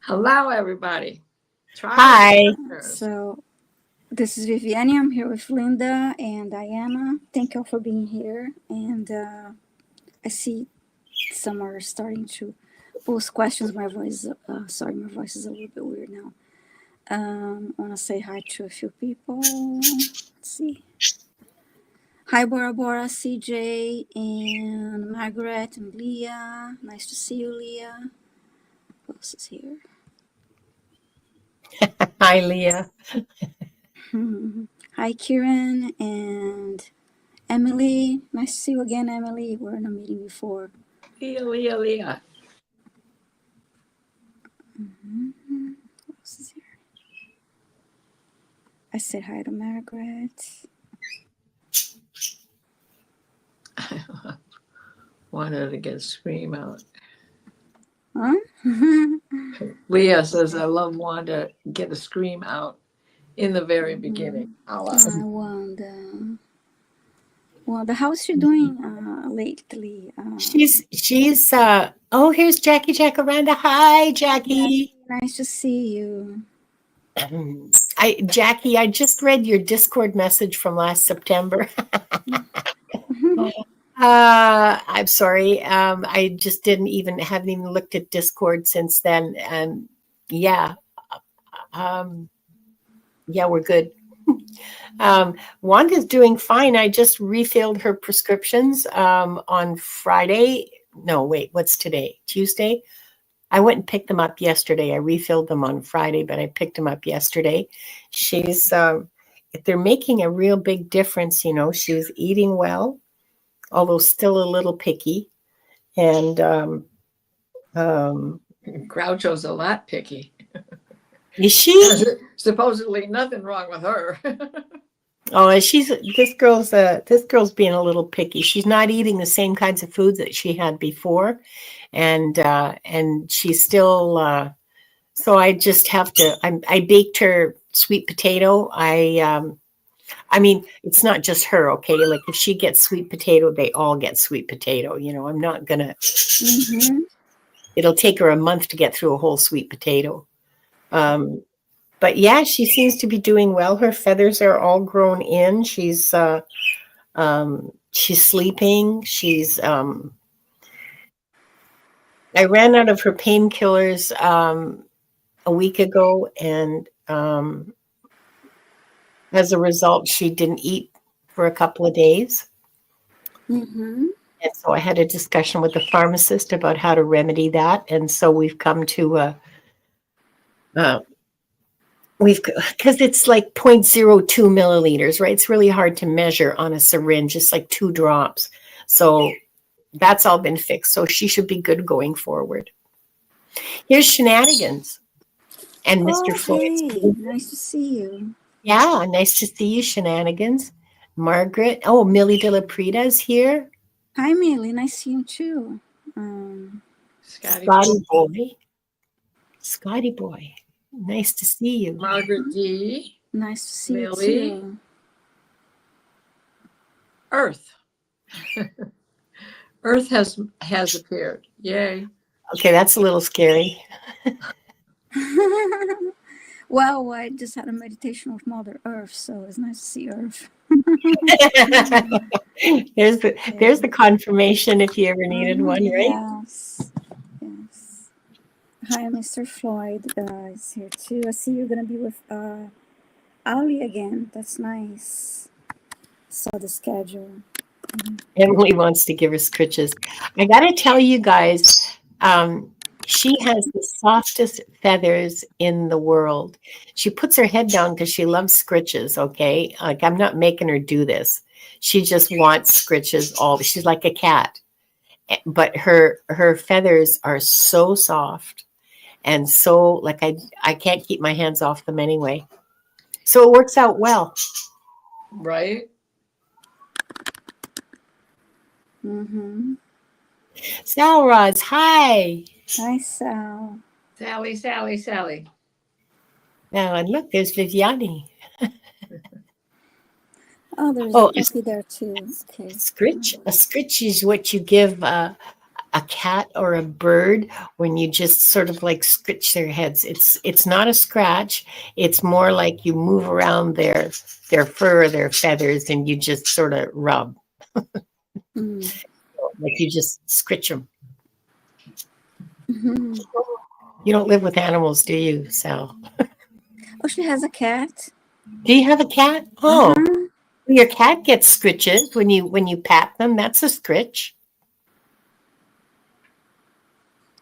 Hello, everybody. Trial and Hi. errors. So this is Viviane. I'm here with Linda and Diana. Thank you all for being here. And I see some are starting to post questions. My voice is a little bit weird now. I want to say hi to a few people. Let's see. Hi, Bora Bora, CJ, and Margaret and Leah. Nice to see you, Leah. Who else is here? Hi, Leah. Hi, Kieran and Emily. Nice to see you again, Emily. We're in a meeting before. Leah, Leah, Leah. What else is here? I said hi to Margaret. Wanted to get a scream out. Huh? Leah says, I love Wanda. Get a scream out in the very beginning. Out loud. I wonder. Wanda, how's she doing lately? Oh, here's Jackie Jacaranda. Hi, Jackie. Nice to see you. Jackie, I just read your Discord message from last September. I'm sorry. I just haven't even looked at Discord since then. And yeah, we're good. Wanda's doing fine. I just refilled her prescriptions on Friday. No, wait, what's today? Tuesday? I went and picked them up yesterday. I refilled them on Friday, but I picked them up yesterday. They're making a real big difference. She was eating well, although still a little picky. And Groucho's a lot picky. is she? Supposedly nothing wrong with her. Oh, this girl's being a little picky. She's not eating the same kinds of foods that she had before, and she's still. So I just have to. I baked her sweet potato. I mean, it's not just her. Okay, like if she gets sweet potato, they all get sweet potato. I'm not gonna. Mm-hmm. It'll take her a month to get through a whole sweet potato. But yeah, she seems to be doing well. Her feathers are all grown in. She's sleeping. I ran out of her painkillers a week ago, and as a result, she didn't eat for a couple of days. Mm-hmm. And so I had a discussion with the pharmacist about how to remedy that. And so we've come to because it's like 0.02 milliliters, right? It's really hard to measure on a syringe. It's like 2 drops. So that's all been fixed. So she should be good going forward. Here's Shenanigans and Mr. Floyd. Hey, nice to see you. Yeah, nice to see you, Shenanigans. Margaret. Oh, Millie De La Prita's here. Hi, Millie. Nice to see you too. Scotty Boy. Scotty Boy. Nice to see you. Margaret D. Nice to see Millie. you too. Earth. Earth has appeared. Yay. Okay, that's a little scary. Well, I just had a meditation with Mother Earth, so it's nice to see Earth. There's the confirmation if you ever needed one, right? Yes. Yes. Hi, Mr. Floyd is here too. I see you're gonna be with Ali again. That's nice. Saw the schedule. Emily wants to give her scritches. I got to tell you guys, she has the softest feathers in the world. She puts her head down because she loves scritches, okay? Like, I'm not making her do this. She just wants scritches she's like a cat. But her feathers are so soft and so, like, I can't keep my hands off them anyway. So it works out well. Right? Mm-hmm. Sal Rods, hi. Hi, Sal. Sally, Sally, Sally. Now, and look, there's Viviane. Oh, there's a puppy there too. Okay. A scritch is what you give a a cat or a bird when you just sort of like scratch their heads. It's not a scratch. It's more like you move around their fur or their feathers and you just sort of rub. Mm. Like you just scratch them. Mhm. You don't live with animals, do you, Sal? Oh, she has a cat. Do you have a cat? Oh, Uh-huh. your cat gets scritches when you pat them. That's a scritch.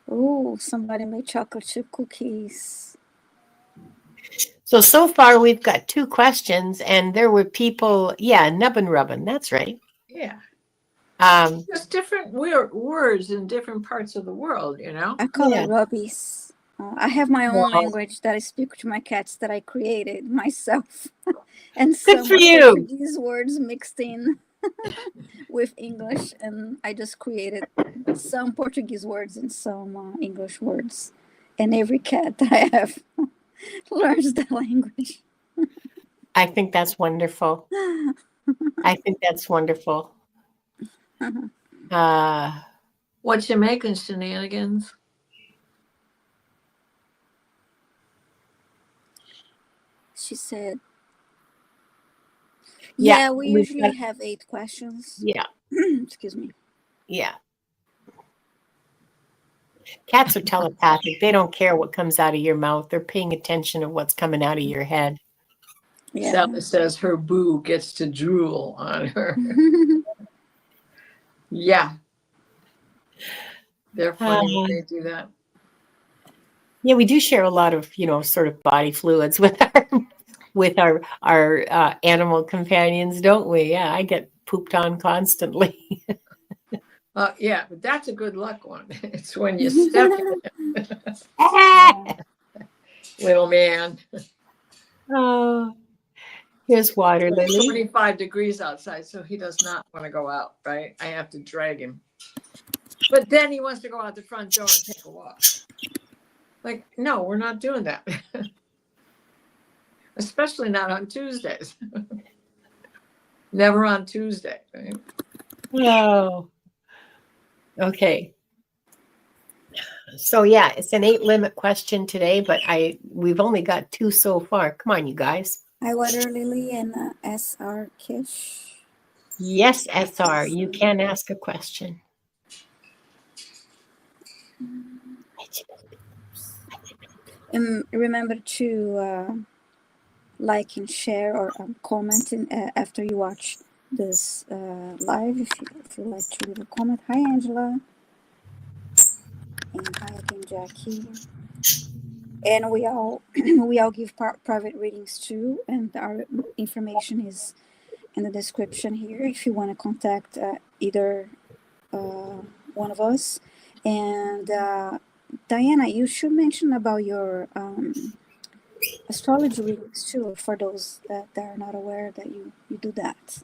Oh, somebody made chocolate chip cookies. So far we've got 2 questions, and there were people, yeah, nubbin rubbin. That's right. Yeah. Um, There's different weird words in different parts of the world, you know? I call yeah. it rubbies. I have my own Well, language that I speak to my cats that I created myself. And good for some you. Portuguese words mixed in with English. And I just created some Portuguese words and some English words. And every cat that I have learns the language. I think that's wonderful. I think that's wonderful. Uh, What you making, shenanigans? She said, yeah, yeah, we we've got, usually have 8 questions. yeah, Excuse me. yeah. Cats are telepathic. They don't care what comes out of your mouth. They're paying attention to what's coming out of your head. Yeah. Sally says her boo gets to drool on her. Yeah. They're funny when they do that. Yeah, we do share a lot of, sort of body fluids with our animal companions, don't we? Yeah, I get pooped on constantly. Yeah, but that's a good luck one. It's when you step in it. Little man. Oh, here's water, It's Lily. 25 degrees outside, so he does not want to go out, right? I have to drag him. But then he wants to go out the front door and take a walk. Like, no, we're not doing that. Especially not on Tuesdays. Never on Tuesday, right? Oh, okay. So yeah, it's an 8 limit question today, but we've only got 2 so far. Come on, you guys. Hi, Water Lily and SR Kish. Yes, SR, you can ask a question. Remember to like and share or comment after you watch this live if you like to leave a comment. Hi, Angela. And hi again, Jackie. And we all give private readings too, and our information is in the description here if you want to contact either one of us. And Diana, you should mention about your astrology readings too, for those that are not aware that you do that.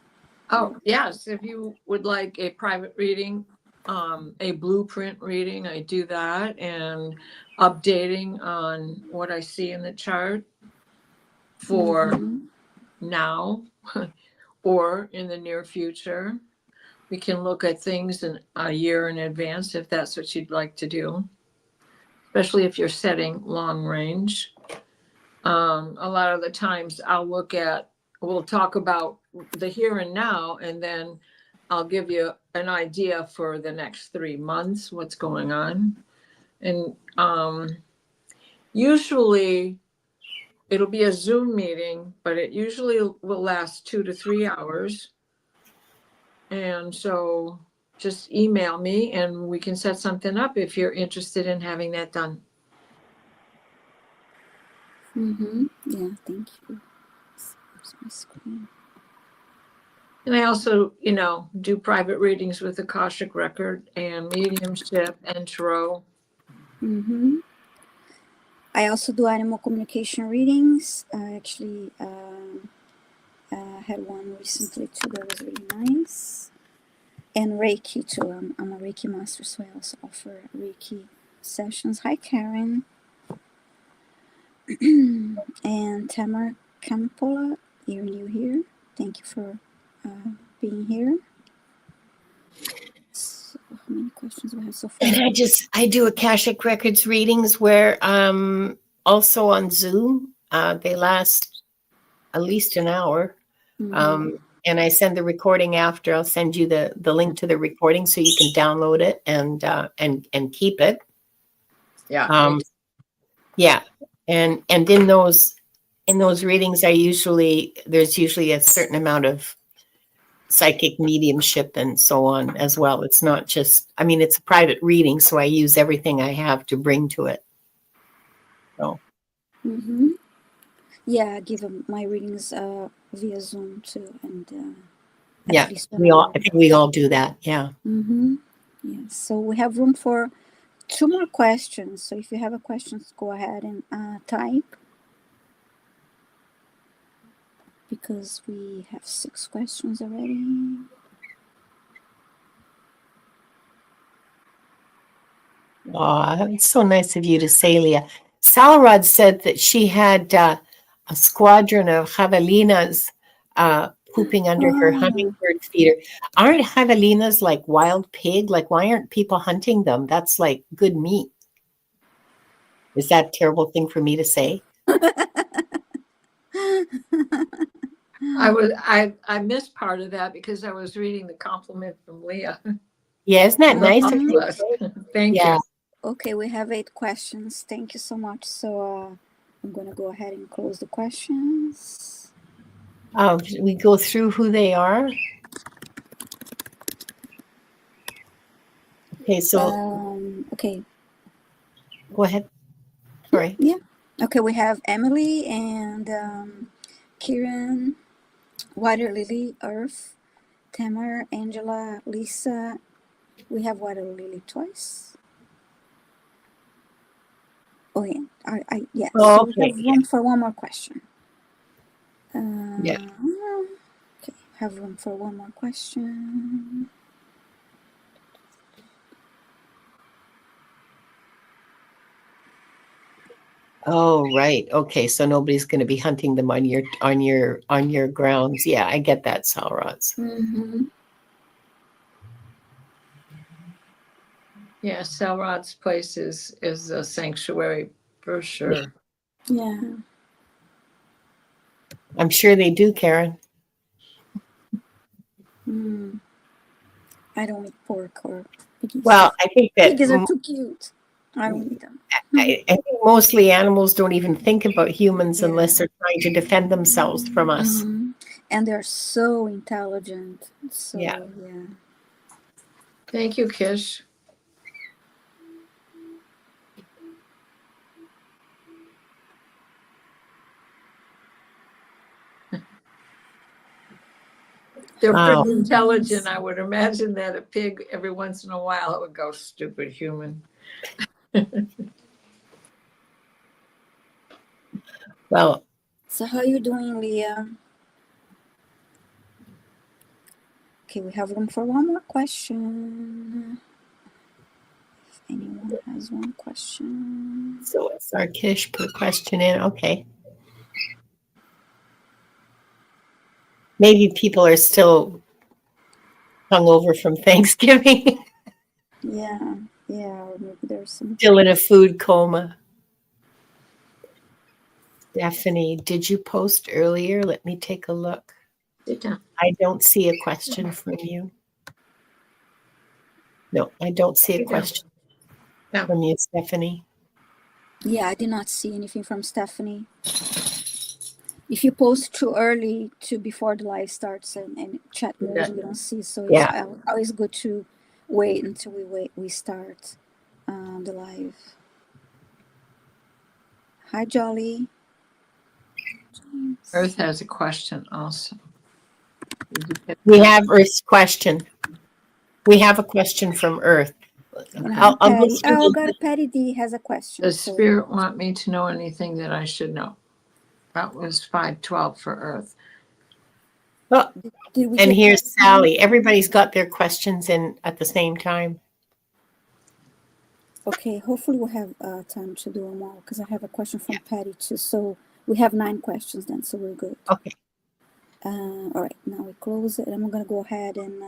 Oh, yes. If you would like a private reading, a blueprint reading, I do that, and updating on what I see in the chart for now or in the near future. We can look at things in a year in advance if that's what you'd like to do, especially if you're setting long range. A lot of the times we'll talk about the here and now, and then I'll give you an idea for the next 3 months, what's going on. And usually it'll be a Zoom meeting, but it usually will last 2 to 3 hours. And so just email me and we can set something up if you're interested in having that done. Yeah, thank you. Where's my screen? And I also, do private readings with Akashic Record and mediumship and tarot. I also do animal communication readings. I actually had one recently too that was really nice. And Reiki too. I'm a Reiki master, so I also offer Reiki sessions. Hi, Karen. And Tamara Campola, you're new here. Thank you for being here. How many questions we have so far? And I do Akashic Records readings where also on Zoom. They last at least an hour. And I send the recording after. I'll send you the link to the recording so you can download it and keep it. Yeah. Yeah. And in those readings, there's usually a certain amount of psychic mediumship and so on as well. It's not just, it's a private reading, so I use everything I have to bring to it. So. Yeah, I give my readings via Zoom too, and Yeah, I think we all do that. Yeah. Yeah. So we have room for 2 more questions. So if you have a question, go ahead and type, because we have 6 questions already. Oh, it's so nice of you to say, Leah. Salrod said that she had a squadron of javelinas pooping under her hummingbird feeder. Aren't javelinas like wild pig? Like, why aren't people hunting them? That's like good meat. Is that a terrible thing for me to say? I missed part of that because I was reading the compliment from Leah. Yeah, isn't that nice of you? Thank you. Okay, we have 8 questions. Thank you so much. So I'm going to go ahead and close the questions. We go through who they are. Okay, so okay. Go ahead. Sorry. Yeah. Okay, we have Emily and Kieran, Water Lily, Earth, Tamar, Angela, Lisa. We have Water Lily twice. Oh yeah, yeah. Oh, so we have room for one more question. Yeah. Okay, have room for one more question. Oh, right. Okay, so nobody's going to be hunting them on your grounds. Yeah, I get that, Salrods. Yeah, Salrod's place is a sanctuary for sure. Yeah. I'm sure they do, Karen. I don't eat pork or piggies. Well, I think that piggies are too cute. I don't eat them. I think mostly animals don't even think about humans unless they're trying to defend themselves from us. And they're so intelligent. So yeah. Thank you, Kish. They're pretty intelligent. I would imagine that a pig, every once in a while, it would go, stupid human. Well, so how you doing, Leah? Okay, we have room for one more question. If anyone has one question. So it's our Kish put a question in. Okay. Maybe people are still hungover from Thanksgiving. Yeah, or maybe there's some. Still in a food coma. Stephanie, did you post earlier? Let me take a look. I don't see a question from you. No, I don't see a question from you, Stephanie. Yeah, I did not see anything from Stephanie. If you post too early to before the live starts and chat moves, we don't see. So it's always good to wait until we start the live. Hi, Jolly. Earth has a question also. We have Earth's question. We have a question from Earth. Patty D has a question. Does Spirit want me to know anything that I should know? That was 512 for Earth. Well, and here's Sally. Everybody's got their questions in at the same time. Okay, hopefully we'll have time to do them all, because I have a question from Patty too. So we have 9 questions then, so we're good. Okay. All right, now we close it, and I'm going to go ahead and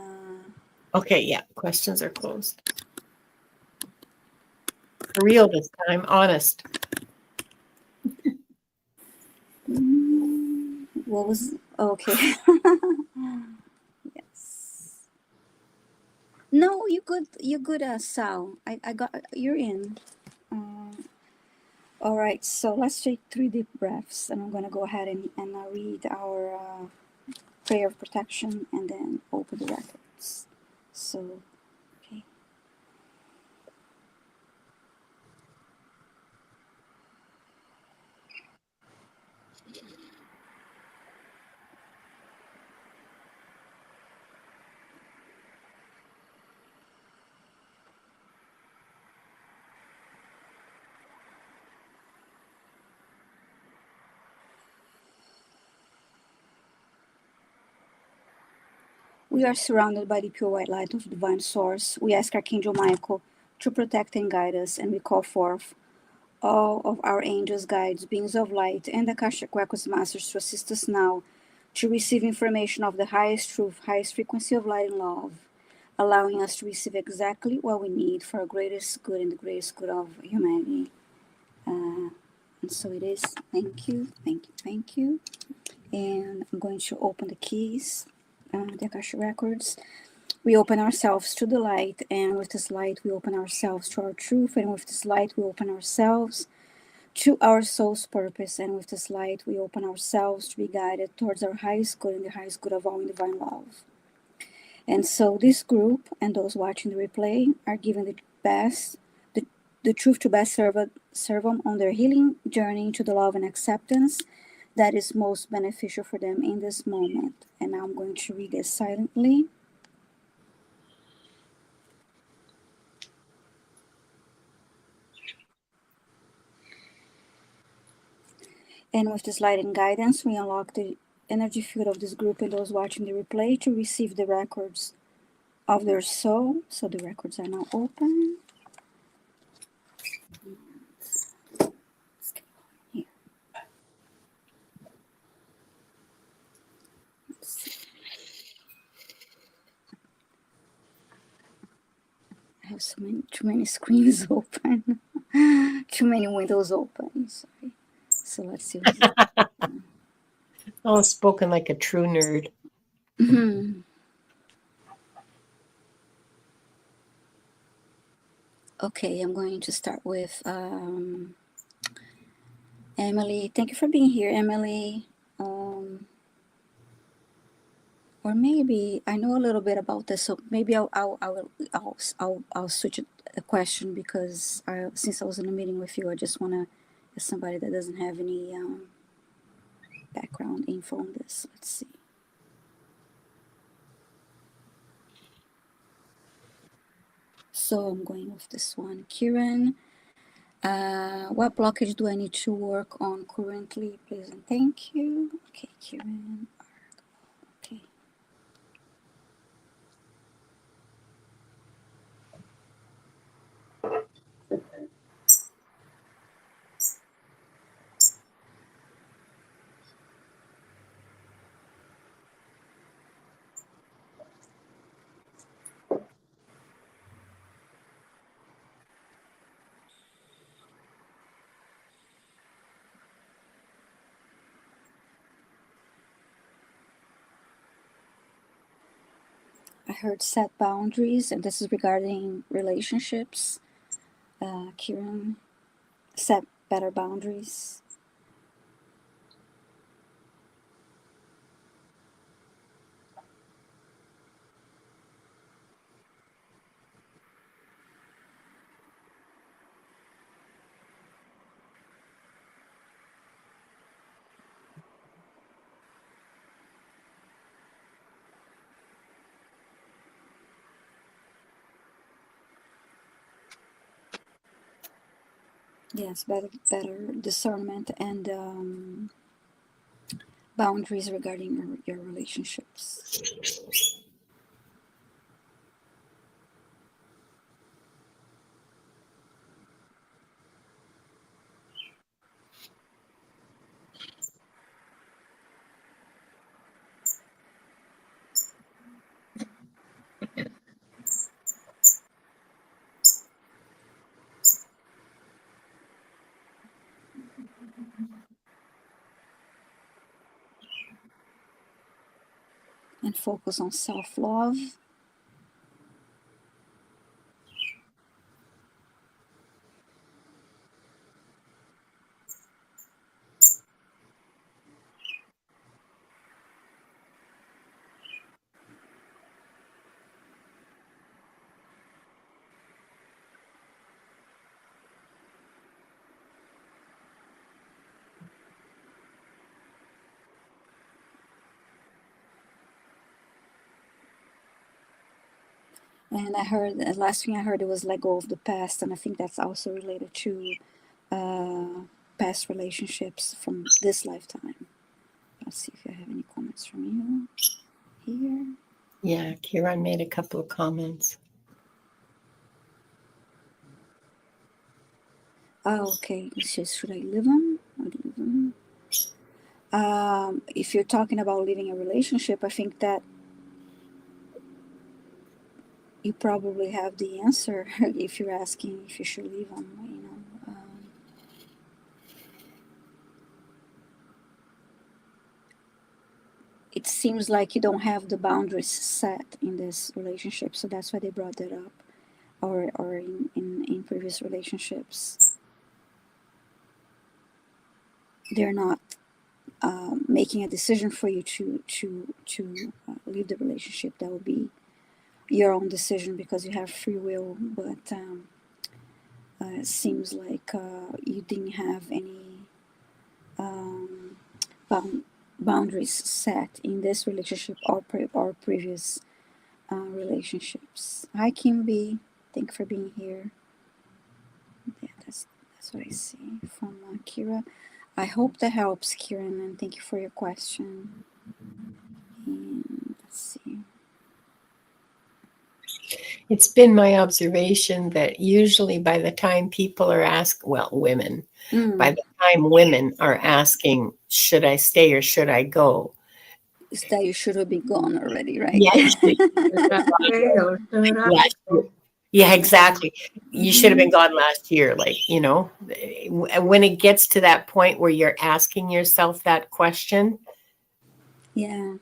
Okay, yeah, questions are closed. For real this time, honest. What was okay? Yes. No, you good. You good, Sal. I got you're in. Uh, all right. So let's take 3 deep breaths, and I'm gonna go ahead and read our prayer of protection, and then open the records. So, okay. We are surrounded by the pure white light of divine source. We ask Archangel Michael to protect and guide us, and we call forth all of our angels, guides, beings of light, and Akashic Records masters to assist us now to receive information of the highest truth, highest frequency of light and love, allowing us to receive exactly what we need for our greatest good and the greatest good of humanity. And so it is. Thank you, thank you, thank you. And I'm going to open the keys, the Akashic Records. We open ourselves to the light, and with this light, we open ourselves to our truth, and with this light, we open ourselves to our soul's purpose, and with this light, we open ourselves to be guided towards our highest good and the highest good of all in divine love. And so, this group and those watching the replay are given the best, the truth to best serve them on their healing journey into the love and acceptance that is most beneficial for them in this moment. And now I'm going to read this silently. And with this light and guidance, we unlock the energy field of this group and those watching the replay to receive the records of their soul. So the records are now open. Here. I have too many screens open, too many windows open. Sorry. So let's see. Oh, spoken like a true nerd. Okay, I'm going to start with Emily. Thank you for being here, Emily. Or maybe I know a little bit about this, so maybe I'll switch a question because since I was in a meeting with you, I just want to, as somebody that doesn't have any background info on this. Let's see. So I'm going with this one, Kieran. What blockage do I need to work on currently, please and thank you. Okay, Kieran. Okay. I heard set boundaries, and this is regarding relationships. Kieran, set better boundaries. Yes, better discernment and boundaries regarding your relationships. and focus on self-love. And I heard, the last thing I heard, it was let go of the past, and I think that's also related to past relationships from this lifetime. Let's see if I have any comments from you here. Yeah, Kieran made a couple of comments. Oh, okay. It says, should I leave them or leave them? If you're talking about leaving a relationship, I think that you probably have the answer if you're asking if you should leave them. You know, it seems like you don't have the boundaries set in this relationship, so that's why they brought that up, or in previous relationships, they're not making a decision for you to leave the relationship. That would be your own decision because you have free will, but it seems like you didn't have any boundaries set in this relationship or previous relationships. Hi, Kimby. Thank you for being here. Yeah, that's what I see from Kira. I hope that helps, Kieran, and thank you for your question. And let's see. It's been my observation that usually by the time people are asked, well, women, by the time women are asking, should I stay or should I go? Is that you should have been gone already, right? Yeah, yeah, exactly. You should have been gone last year. Like, you know, when it gets to that point where you're asking yourself that question. Yeah.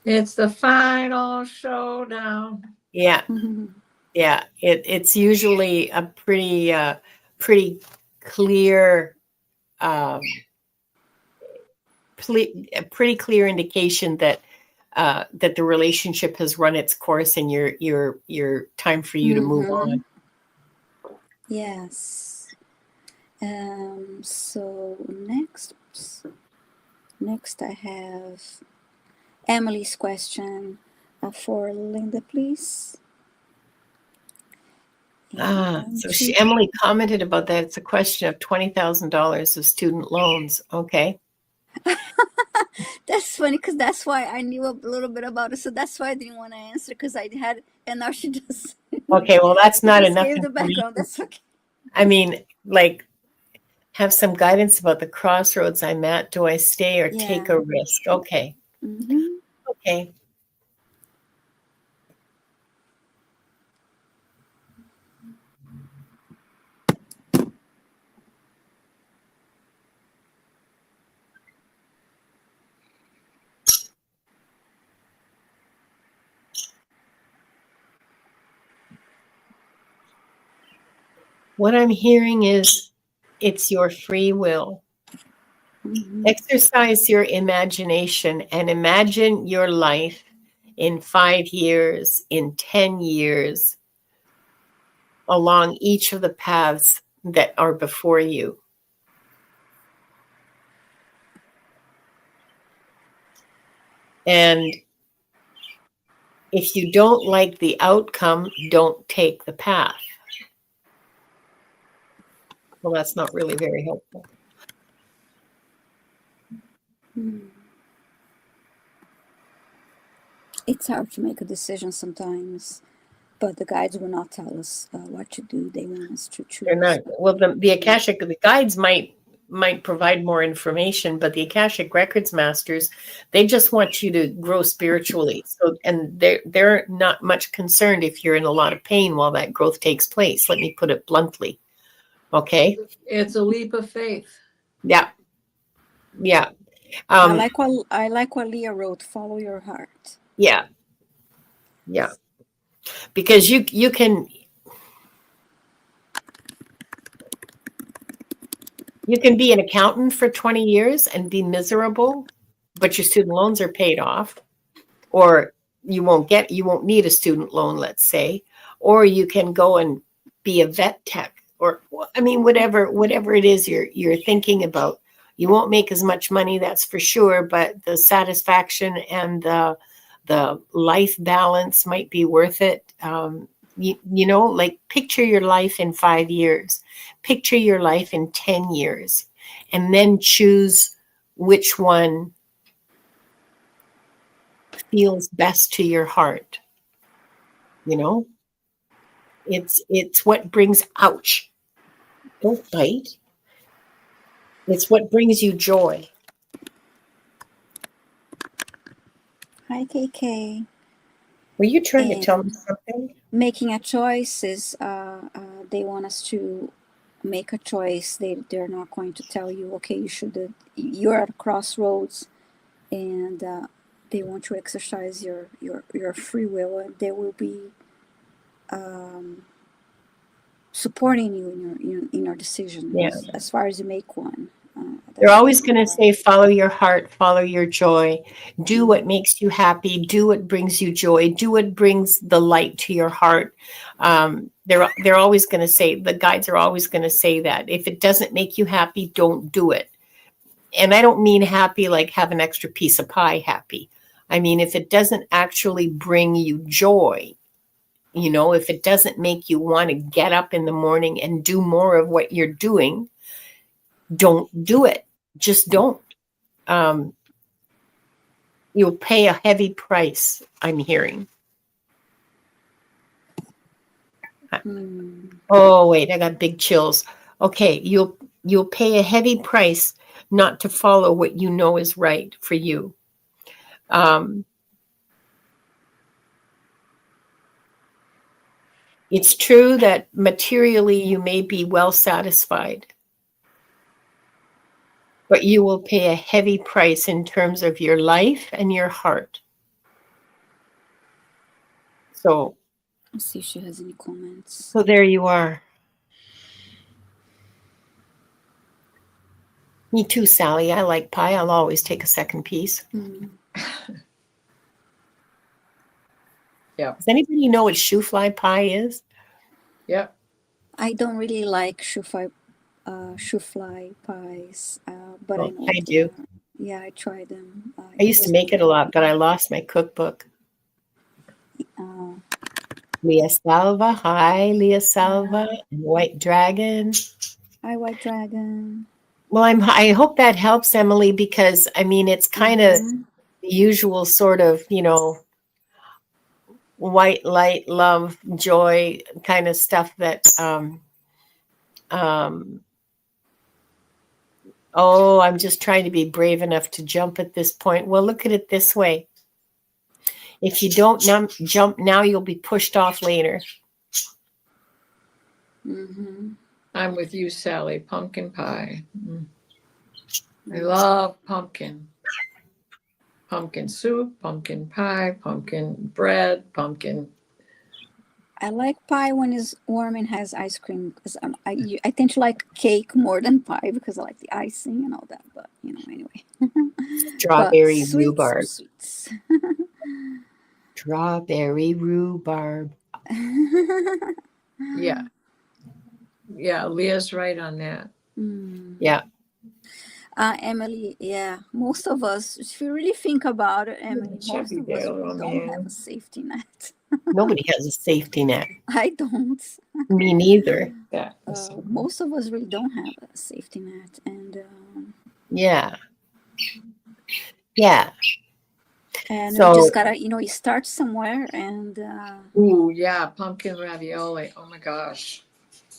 It's the final showdown. Yeah. Yeah. It's usually a pretty clear, a pretty clear indication that that the relationship has run its course and you're time for you to move on. Yes. So next I have Emily's question for Linda, please. So Emily commented about that. It's a question of $20,000 of student loans. Okay. That's funny because that's why I knew a little bit about it. So that's why I didn't want to answer because I had, and now she just. Okay, well, that's not enough. Gave the background. That's okay. I mean, like, have some guidance about the crossroads I'm at. Do I stay or take a risk? Okay. Okay. What I'm hearing is it's your free will. Exercise your imagination and imagine your life in 5 years, in 10 years, along each of the paths that are before you. And if you don't like the outcome, don't take the path. Well, that's not really very helpful. It's hard to make a decision sometimes, but the guides will not tell us what to do. They want us to choose. They're not. Well, the Akashic, the guides might provide more information, but the Akashic Records masters, they just want you to grow spiritually. So, and they're not much concerned if you're in a lot of pain while that growth takes place. Let me put it bluntly. Okay. It's a leap of faith. Yeah. Yeah. I like what Leah wrote. Follow your heart. Yeah. Yeah. Because you can be an accountant for 20 years and be miserable, but your student loans are paid off, or you won't need a student loan, let's say, or you can go and be a vet tech, or I mean whatever it is you're thinking about. You won't make as much money, that's for sure, but the satisfaction and the life balance might be worth it. You know, like picture your life in 5 years, picture your life in 10 years, and then choose which one feels best to your heart. You know, it's what brings, ouch, don't bite. It's what brings you joy. Hi, KK. Were you trying to tell And me something? making a choice is, they want us to make a choice. They're not going to tell you, okay, you're at a crossroads, and they want to exercise your free will, and they will be supporting you in your decision, Yeah. as far as you make one. They're That's always what going to say, follow your heart, follow your joy, do what makes you happy, do what brings you joy, do what brings the light to your heart. They're always going to say, the guides are always going to say that if it doesn't make you happy, don't do it. And I don't mean happy like have an extra piece of pie happy. I mean, if it doesn't actually bring you joy, you know, if it doesn't make you want to get up in the morning and do more of what you're doing, don't do it. Just don't. You'll pay a heavy price, I'm hearing. Oh, wait, I got big chills. Okay, you'll pay a heavy price not to follow what you know is right for you. It's true that materially you may be well satisfied, but you will pay a heavy price in terms of your life and your heart. So, Let's see if she has any comments. so there you are. Me too, Sally. I like pie. I'll always take a second piece. Yeah. Does anybody know what shoe fly pie is? Yep. I don't really like shoe fly pies, but I know. I do. Yeah, I tried them. I used to make it a lot, but I lost my cookbook. Leah Salva. Hi, Leah Salva. White Dragon. Hi, White Dragon. Well, I hope that helps, Emily, because I mean, it's kind of the usual sort of, you know, white light, love, joy kind of stuff that, oh, I'm just trying to be brave enough to jump at this point. Well, look at it this way. If you don't jump now, you'll be pushed off later. I'm with you, Sally. Pumpkin pie. I love pumpkin. Pumpkin soup, pumpkin pie, pumpkin bread, pumpkin. I like pie when it's warm and has ice cream, because I tend to like cake more than pie because I like the icing and all that. But you know, anyway. Strawberry sweets rhubarb. are sweets. Strawberry rhubarb. Yeah. Yeah, Leah's right on that. Yeah. Emily, yeah, most of us, if you really think about it, Emily, most of us don't have a safety net. Nobody has a safety net. I don't. Me neither. Yeah. Most of us really don't have a safety net, and yeah. Yeah. And so, you just gotta, you start somewhere, and ooh, yeah, pumpkin ravioli. Oh my gosh.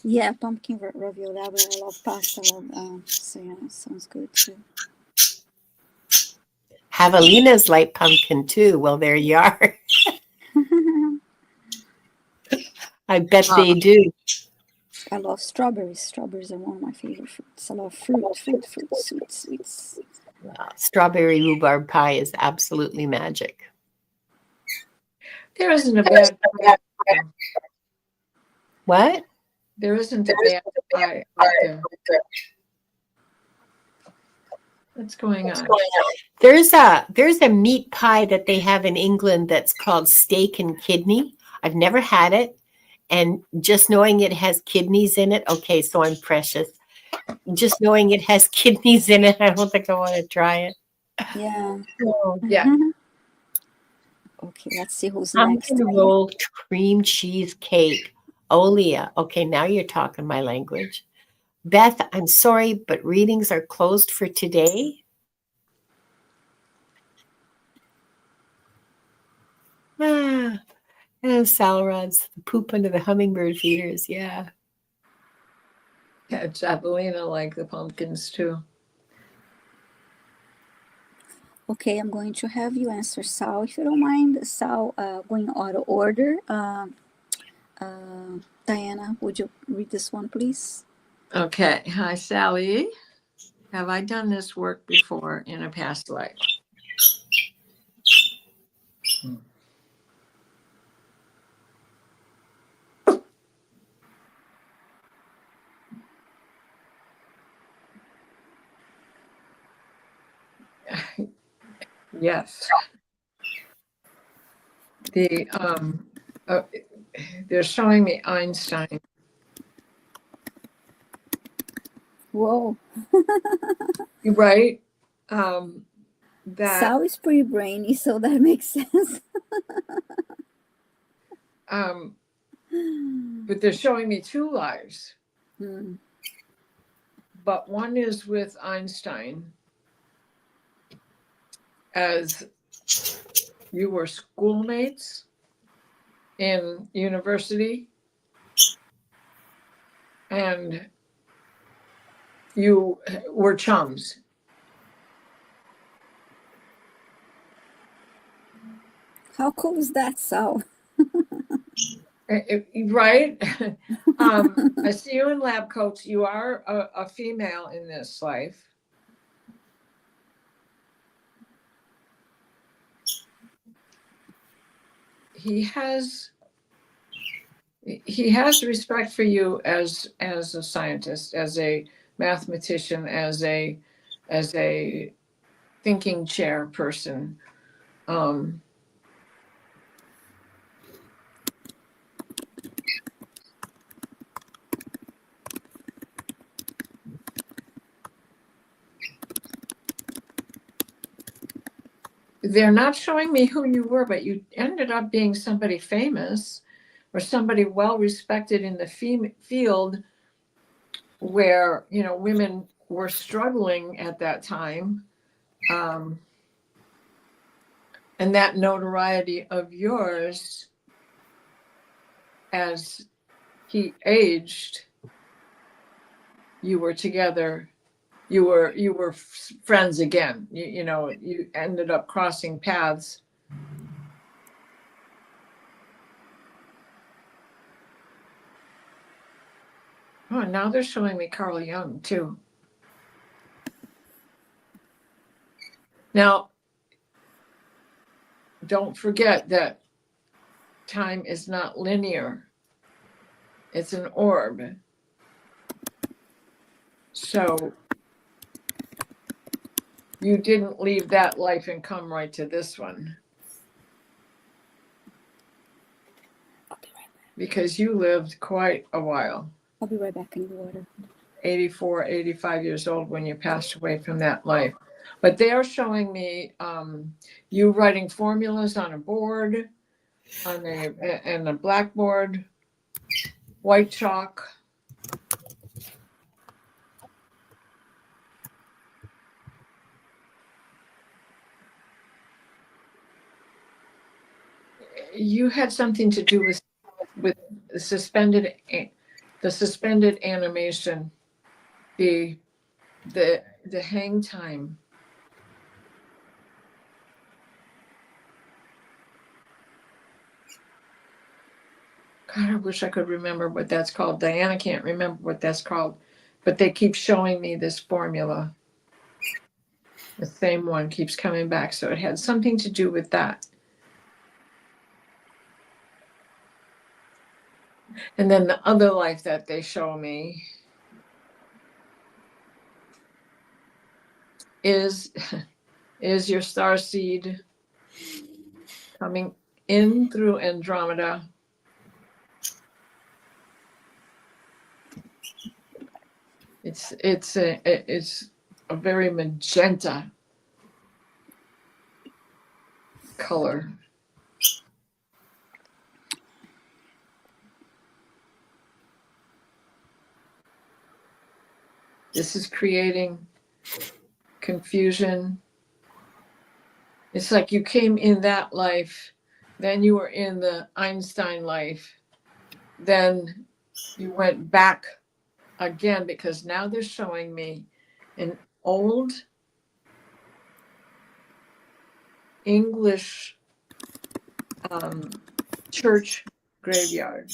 Yeah, pumpkin ravioli. I love pasta. So yeah, it sounds good too. Javelina's like pumpkin too. Well, there you are. I bet they do. I love strawberries. Strawberries are one of my favorite fruits. I love fruit, sweets. Strawberry rhubarb pie is absolutely magic. There isn't a bad guy. What? There isn't a bad guy out there. What's going on? There's a meat pie that they have in England that's called steak and kidney. I've never had it, and just knowing it has kidneys in it, okay, so I'm precious. Just knowing it has kidneys in it, I don't think I want to try it. Yeah. So, Yeah. Okay, let's see who's I'm next. gonna roll cream cheese cake. Olia. Okay, now you're talking my language. Beth, I'm sorry, but readings are closed for today. Ah, and Salrods, the poop under the hummingbird feeders. Yeah. Yeah, Javelina like the pumpkins too. Okay, I'm going to have you answer Sal, if you don't mind. Sal, going out of order. Diana, would you read this one, please? Okay. Hi, Sally. Have I done this work before in a past life? Yes. The they're showing me Einstein. Whoa. Right? That Sal is pretty brainy, so that makes sense. but they're showing me two lives. Hmm. But one is with Einstein as you were schoolmates in university and you were chums. How cool is that, Sal? Right? I see you in lab coats. You are a female in this life. He has respect for you as a scientist, as a mathematician, as a thinking chair person. They're not showing me who you were, but you ended up being somebody famous or somebody well respected in the field where, you know, women were struggling at that time. And that notoriety of yours as he aged, you were together, you were friends again. You know, you ended up crossing paths. Oh, and now they're showing me Carl Jung too. Now, don't forget that time is not linear. It's an orb. So you didn't leave that life and come right to this one. Because you lived quite a while. I'll be right back in the water. 84, 85 years old when you passed away from that life. But they are showing me you writing formulas on a board, and a blackboard, white chalk. You had something to do with the suspended animation, the hang time. God, I wish I could remember what that's called. Diana can't remember what that's called, but they keep showing me this formula. The same one keeps coming back, so it had something to do with that. And then the other life that they show me is your star seed coming in through Andromeda. It's a very magenta color. This is creating confusion. It's like you came in that life, then you were in the Einstein life, then you went back again, because now they're showing me an old English church graveyard.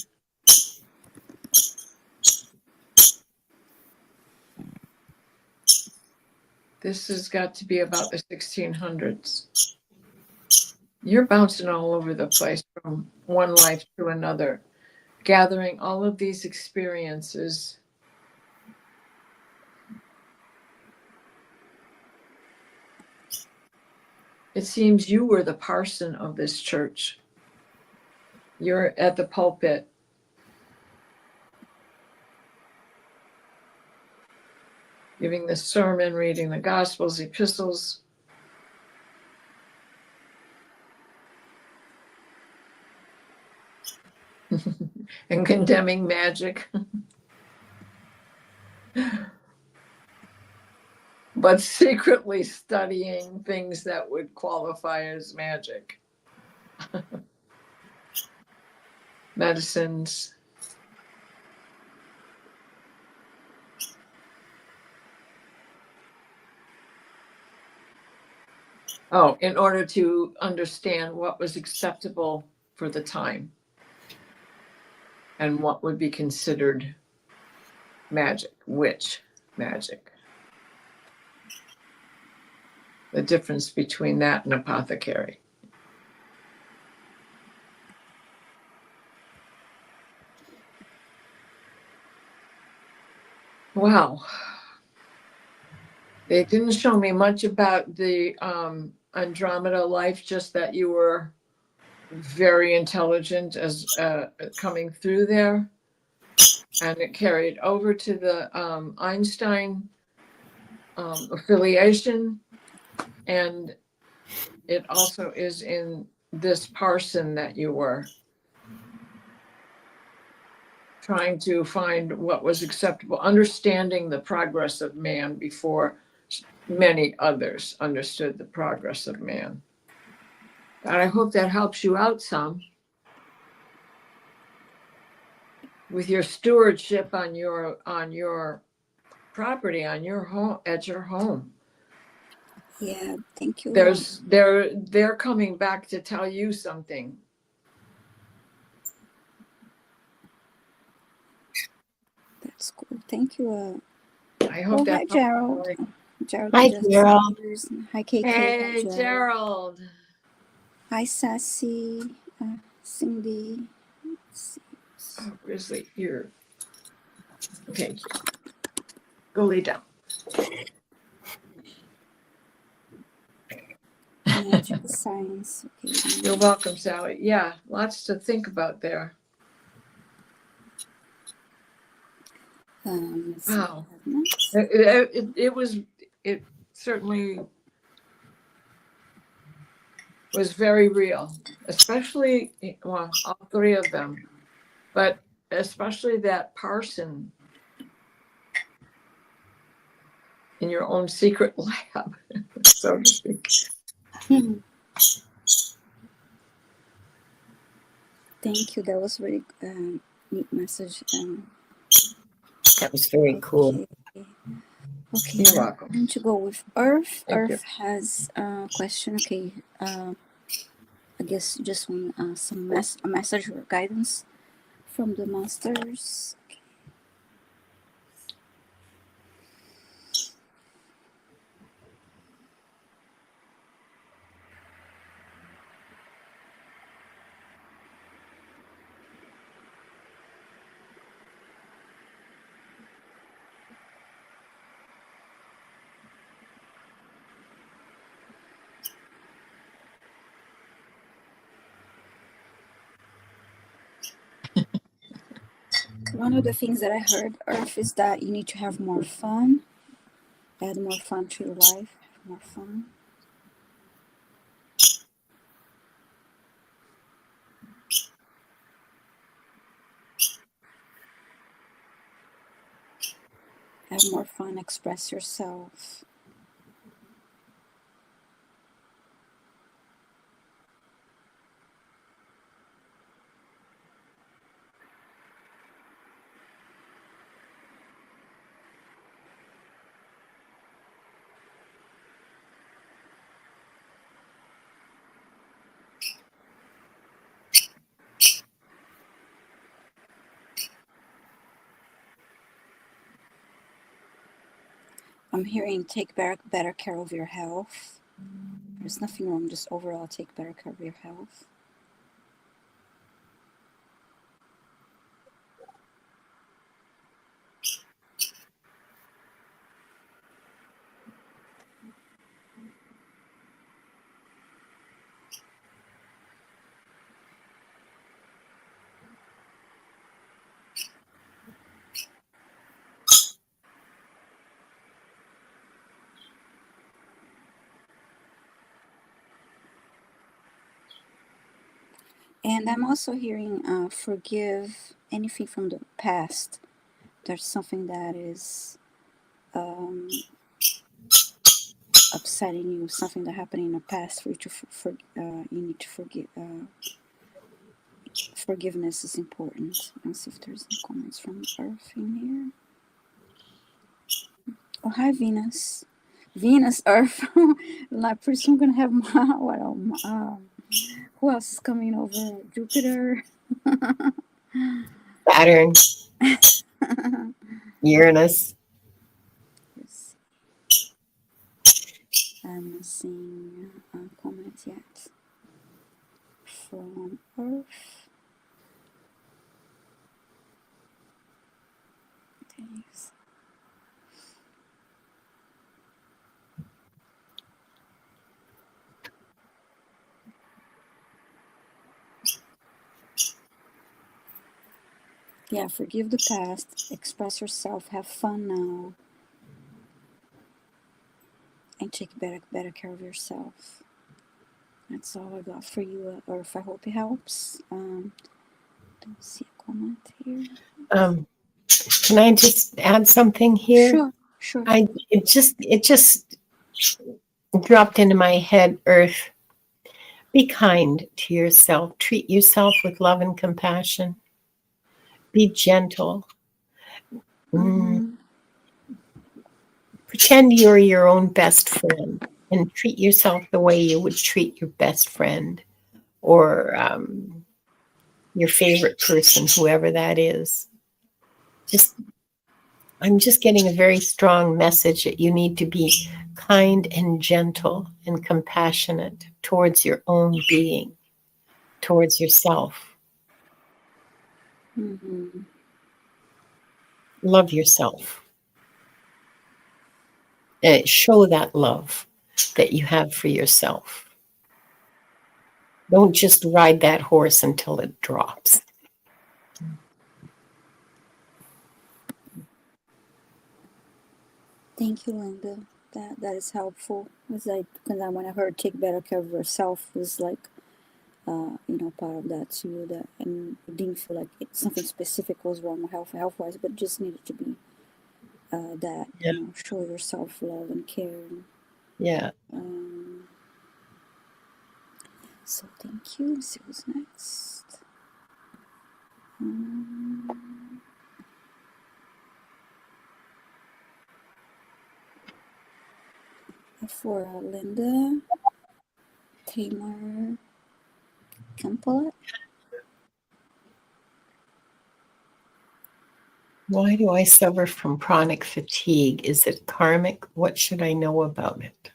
This has got to be about the 1600s. You're bouncing all over the place from one life to another, gathering all of these experiences. It seems you were the parson of this church. You're at the pulpit. Giving the sermon, reading the Gospels, epistles. And condemning magic. But secretly studying things that would qualify as magic. Medicines. Oh, in order to understand what was acceptable for the time and what would be considered magic, witch magic. The difference between that and apothecary. Wow. They didn't show me much about the Andromeda life, just that you were very intelligent as coming through there. And it carried over to the Einstein affiliation. And it also is in this parson that you were trying to find what was acceptable, understanding the progress of man before many others understood the progress of man. And I hope that helps you out some with your stewardship on your property, on your home, at your home. Yeah, thank you. They're coming back to tell you something. That's cool. Thank you. I hope that Hi, Gerald. Gerald. Hi, just Gerald. Hi, KK. Hey, Hi, Gerald. Hi, Sassy. Cindy. Oh, Grizzly, here. Okay, go lay down. Magic science. Okay. You're welcome, Sally. Yeah, lots to think about there. Wow. It certainly was very real, especially, well, all three of them, but especially that parson in your own secret lab, so to speak. Thank you. That was really neat message. That was very cool. Okay, You're welcome. I'm going to go with Earth. Thank Earth has a question. Okay, I guess just want a message or guidance from the masters. Okay. One of the things that I heard, Earth, is that you need to have more fun, add more fun to your life, have more fun. Have more fun, express yourself. I'm hearing take better care of your health. There's nothing wrong, just overall take better care of your health. And I'm also hearing forgive anything from the past. There's something that is upsetting you, something that happened in the past for you to you need to forgive. Forgiveness is important. Let's see if there's any comments from Earth in here. Oh, hi, Venus. Venus, Earth. Like, pretty soon I'm gonna have my who else is coming over? Jupiter. Saturn, Uranus. I'm not seeing comments yet from Earth. Thanks. Yeah, forgive the past, express yourself, have fun now, and take better care of yourself. That's all I got for you, Earth. I hope it helps. Don't see a comment here. Can I just add something here? Sure. It just dropped into my head, Earth. Be kind to yourself. Treat yourself with love and compassion. Be gentle. Pretend you're your own best friend and treat yourself the way you would treat your best friend or your favorite person, whoever that is. I'm just getting a very strong message that you need to be kind and gentle and compassionate towards your own being, towards yourself. Love yourself. Show that love that you have for yourself. Don't just ride that horse until it drops. Thank you, Linda. That is helpful. It's like, because when I heard take better care of yourself, was like, part of that too. That, and it didn't feel like something specific was wrong health-wise, but just needed to be that, show yourself love and care. Yeah. So thank you. Let's see who's next. For Linda, Taylor, Campbell. Why do I suffer from chronic fatigue? Is it karmic? What should I know about it?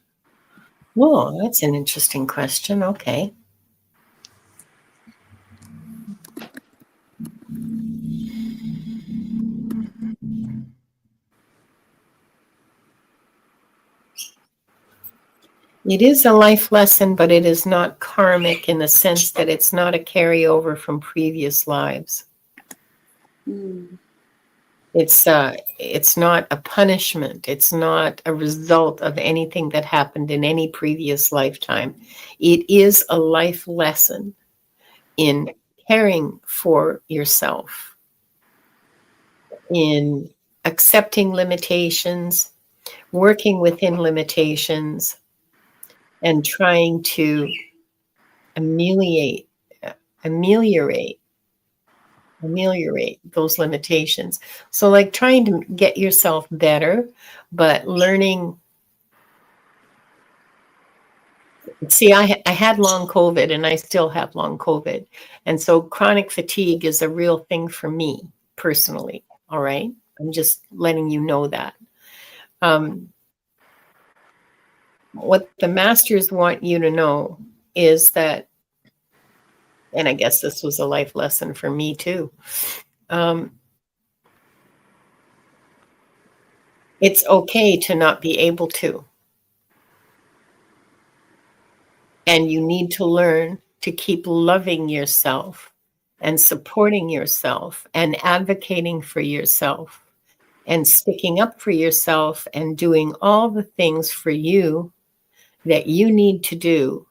Oh, that's an interesting question. Okay. It is a life lesson, but it is not karmic in the sense that it's not a carryover from previous lives. It's not a punishment. It's not a result of anything that happened in any previous lifetime. It is a life lesson in caring for yourself, in accepting limitations, working within limitations, and trying to ameliorate ameliorate ameliorate those limitations. So like trying to get yourself better, but learning. See, I had long COVID and I still have long COVID. And so chronic fatigue is a real thing for me personally. All right. I'm just letting you know that. What the masters want you to know is that, and I guess this was a life lesson for me too. It's okay to not be able to. And you need to learn to keep loving yourself and supporting yourself and advocating for yourself and sticking up for yourself and doing all the things for you that you need to do,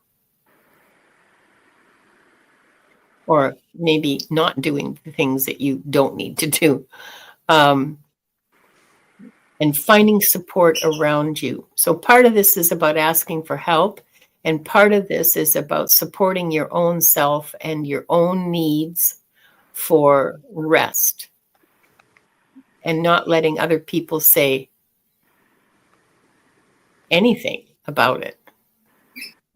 or maybe not doing the things that you don't need to do, and finding support around you. So part of this is about asking for help, and part of this is about supporting your own self and your own needs for rest, and not letting other people say anything about it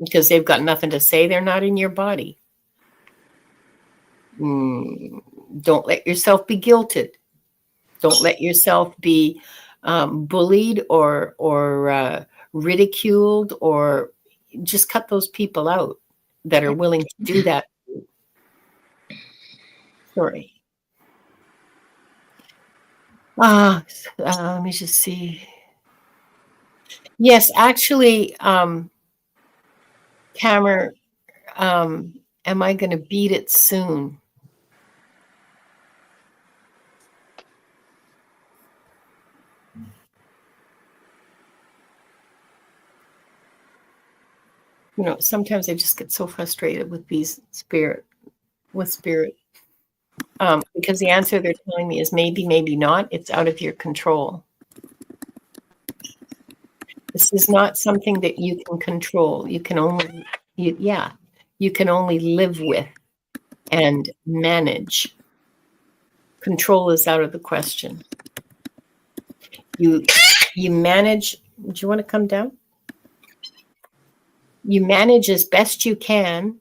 because they've got nothing to say. They're not in your body. Don't let yourself be guilted. Don't let yourself be bullied or ridiculed, or just cut those people out that are willing to do that. Sorry. Let me just see. Yes, actually, Cameron, am I going to beat it soon? You know, sometimes I just get so frustrated with these spirit, because the answer they're telling me is maybe, maybe not. It's out of your control. This is not something that you can control. You can only, you can only live with and manage. Control is out of the question. You manage. Do you want to come down? You manage as best you can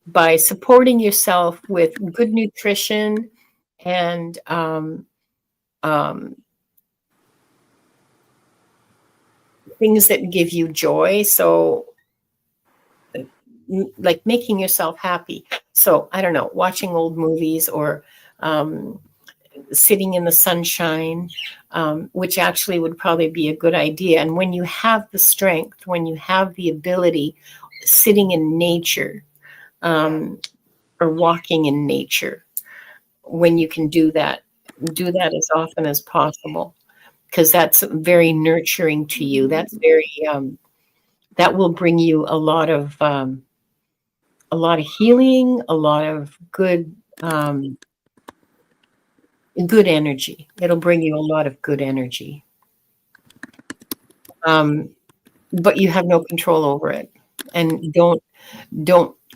by supporting yourself with good nutrition and things that give you joy. So like making yourself happy. So I don't know, watching old movies or sitting in the sunshine, which actually would probably be a good idea. And when you have the strength, when you have the ability, sitting in nature or walking in nature, when you can do that as often as possible, because that's very nurturing to you. That's very that will bring you a lot of healing, a lot of good good energy. It'll bring you a lot of good energy. But you have no control over it. And don't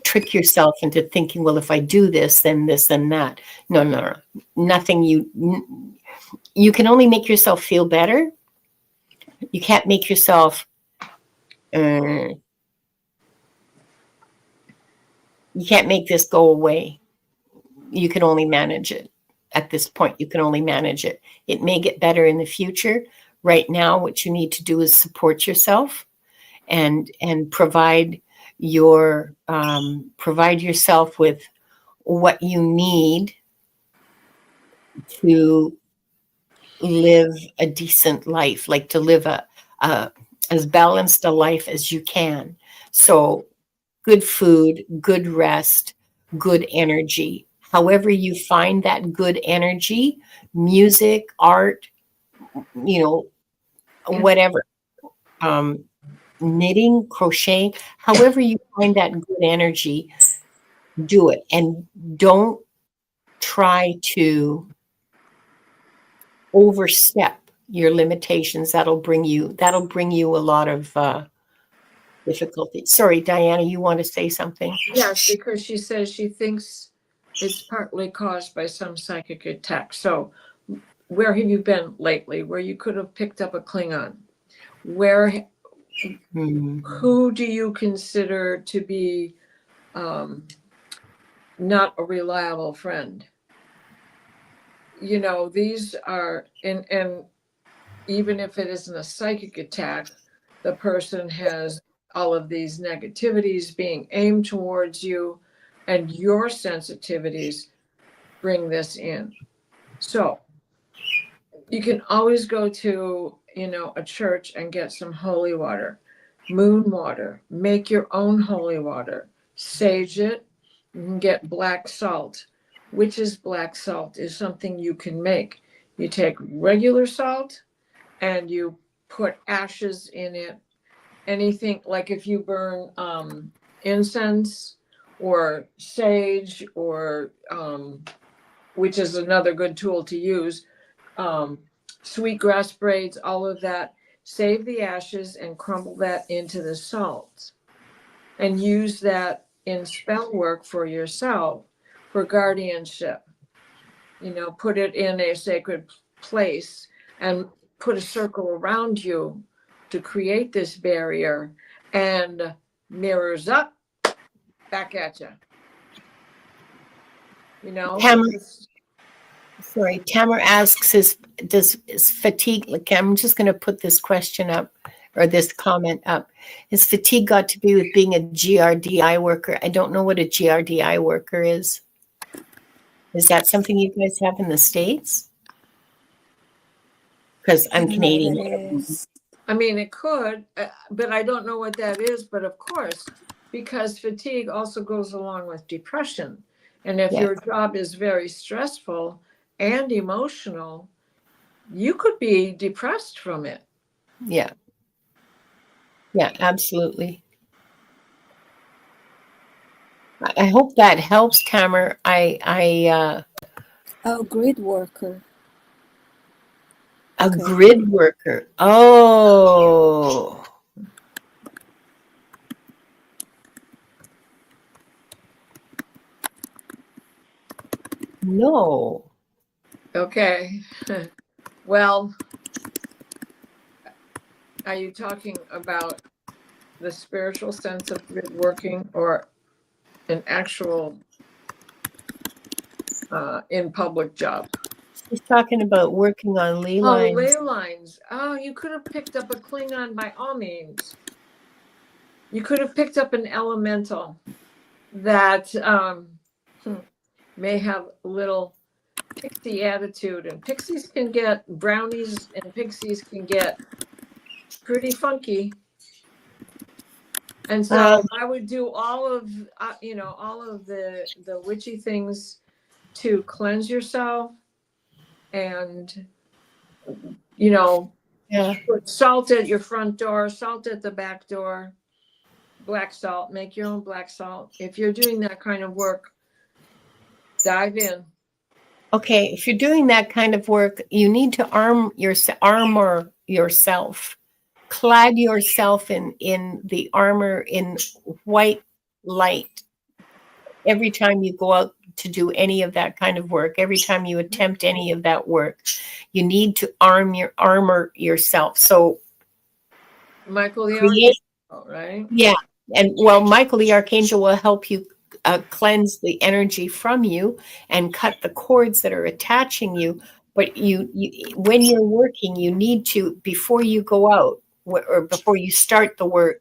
trick yourself into thinking, well, if I do this, then this, then that. No. Nothing. You can only make yourself feel better. You can't make yourself you can't make this go away. You can only manage it. At this point, you can only manage it. It may get better in the future. Right now, what you need to do is support yourself and provide yourself with what you need to live a decent life, like to live as balanced a life as you can. So good food, good rest, good energy, however you find that good energy, music, art, whatever, knitting, crocheting, however you find that good energy, do it. And don't try to overstep your limitations. That'll bring you a lot of difficulty. Sorry, Diana, you want to say something? Yes, because she says she thinks it's partly caused by some psychic attack. So where have you been lately where you could have picked up a Klingon? Where, who do you consider to be not a reliable friend? These are, and even if it isn't a psychic attack, the person has all of these negativities being aimed towards you, and your sensitivities bring this in. So you can always go to, a church and get some holy water, moon water, make your own holy water, sage it. You can get black salt. Witch's black salt is something you can make. You take regular salt and you put ashes in it. Anything like if you burn incense or sage or which is another good tool to use, sweetgrass braids, all of that, save the ashes and crumble that into the salt and use that in spell work for yourself, for guardianship. Put it in a sacred place and put a circle around you to create this barrier, and mirrors up back at you. Tamara asks, is fatigue, like, I'm just going to put this question up, or this comment up. Is fatigue got to be with being a GRDI worker? I don't know what a GRDI worker is. Is that something you guys have in the States? Because I'm Canadian. I mean, it could, but I don't know what that is. But of course, because fatigue also goes along with depression. And if your job is very stressful and emotional, you could be depressed from it. Yeah. Yeah, absolutely. I hope that helps, Tamer. Grid worker. A grid worker. Oh. No. Okay. Well, are you talking about the spiritual sense of grid working or an actual in public job? She's talking about working on ley lines. Oh, ley lines. Oh, you could have picked up a Klingon by all means. You could have picked up an elemental that may have a little pixie attitude, and pixies can get, brownies and pixies can get pretty funky. And so I would do all of the witchy things to cleanse yourself, and put salt at your front door, salt at the back door, black salt, make your own black salt. If you're doing that kind of work, dive in. Okay, if you're doing that kind of work, you need to armor yourself. Clad yourself in the armor in white light. Every time you go out to do any of that kind of work, every time you attempt any of that work, you need to armor yourself. So Michael the Archangel, right? Yeah. And Michael the Archangel will help you cleanse the energy from you and cut the cords that are attaching you. But you when you're working, you need to, before you go out or before you start the work,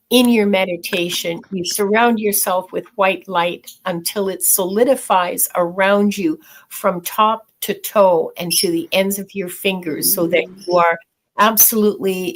in your meditation, you surround yourself with white light until it solidifies around you from top to toe and to the ends of your fingers, so that you are absolutely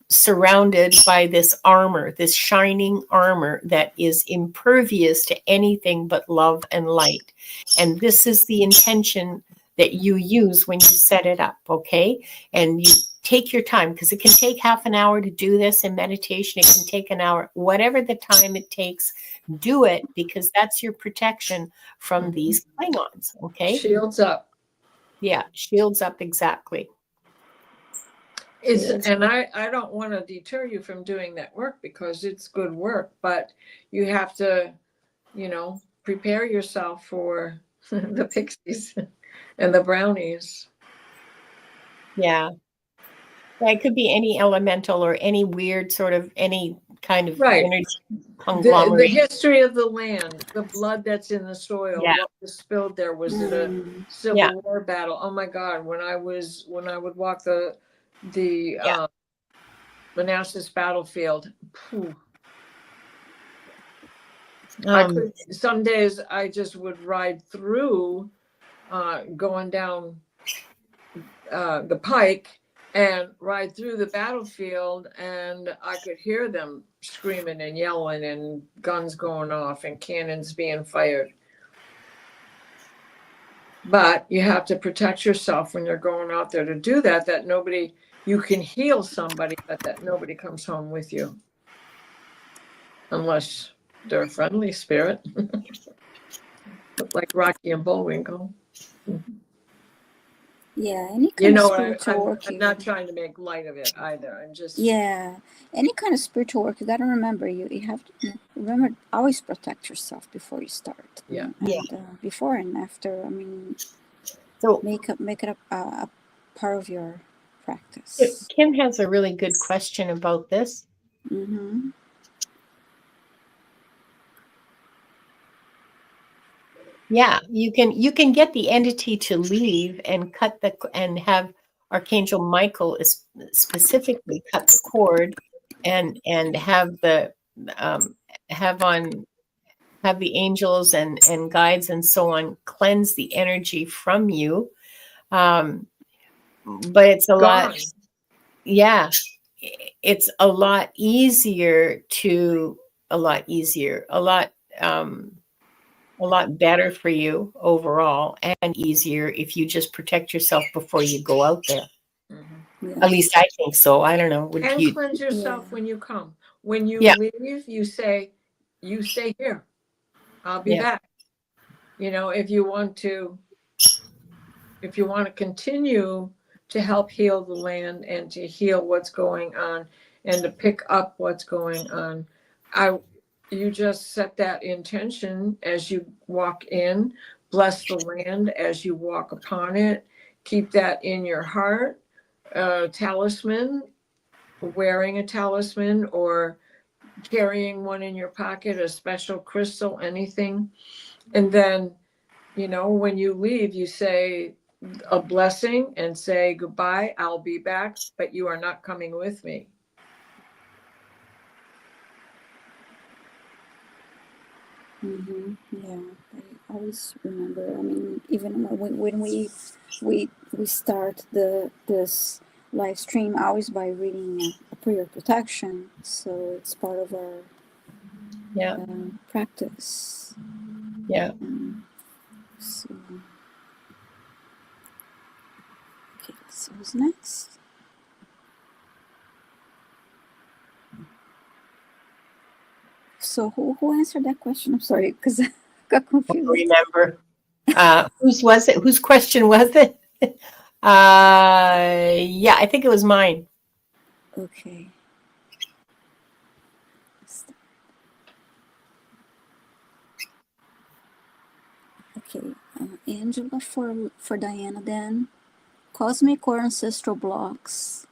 surrounded by this armor, this shining armor that is impervious to anything but love and light. And this is the intention that you use when you set it up, okay? And you take your time, because it can take half an hour to do this in meditation. It can take an hour, whatever the time it takes, do it, because that's your protection from these Klingons, okay? Shields up. Yeah, shields up, exactly. And I don't want to deter you from doing that work, because it's good work, but you have to, prepare yourself for the pixies and the brownies. Yeah. It could be any elemental or any weird sort of any kind of Right. energy The conglomerate. history of the land, the blood that's in the soil, Yeah. what was spilled there. Was it a Civil War battle? Oh my God! When I would walk the Manassas battlefield, some days I just would ride through, going down the pike, and ride through the battlefield, and I could hear them screaming and yelling and guns going off and cannons being fired. But you have to protect yourself when you're going out there to do that, you can heal somebody, but that nobody comes home with you. Unless they're a friendly spirit. Like Rocky and Bullwinkle. Yeah, any kind of spiritual I'm work. I'm not trying to make light of it either. I'm just any kind of spiritual work. You got to remember, you have to remember, always protect yourself before you start. Yeah. And before and after. I mean, So make it a part of your practice. Kim has a really good question about this. Mm-hmm. Yeah, you can get the entity to leave and and have Archangel Michael specifically cut the cord and have the have the angels and guides and so on cleanse the energy from you. But it's a lot. Yeah, it's a lot easier, a lot better for you overall, and easier if you just protect yourself before you go out there. At least I think so. I don't know. And cleanse yourself when you come. When you leave, you say, "You stay here. I'll be back." If you want to continue to help heal the land and to heal what's going on and to pick up what's going on, you just set that intention as you walk in. Bless the land as you walk upon it. Keep that in your heart. Talisman, wearing a talisman or carrying one in your pocket, a special crystal, anything. And then, when you leave, you say a blessing and say goodbye. I'll be back, but you are not coming with me. Mm-hmm. Yeah, I always remember. I mean, even when we start this live stream, always by reading a prayer protection. So it's part of our practice. Yeah. So, okay, let's see who's next. So who answered that question? I'm sorry, because I got confused. Remember, whose was it? Whose question was it? Yeah, I think it was mine. Okay. Okay, Angela for Diana then. Cosmic or ancestral blocks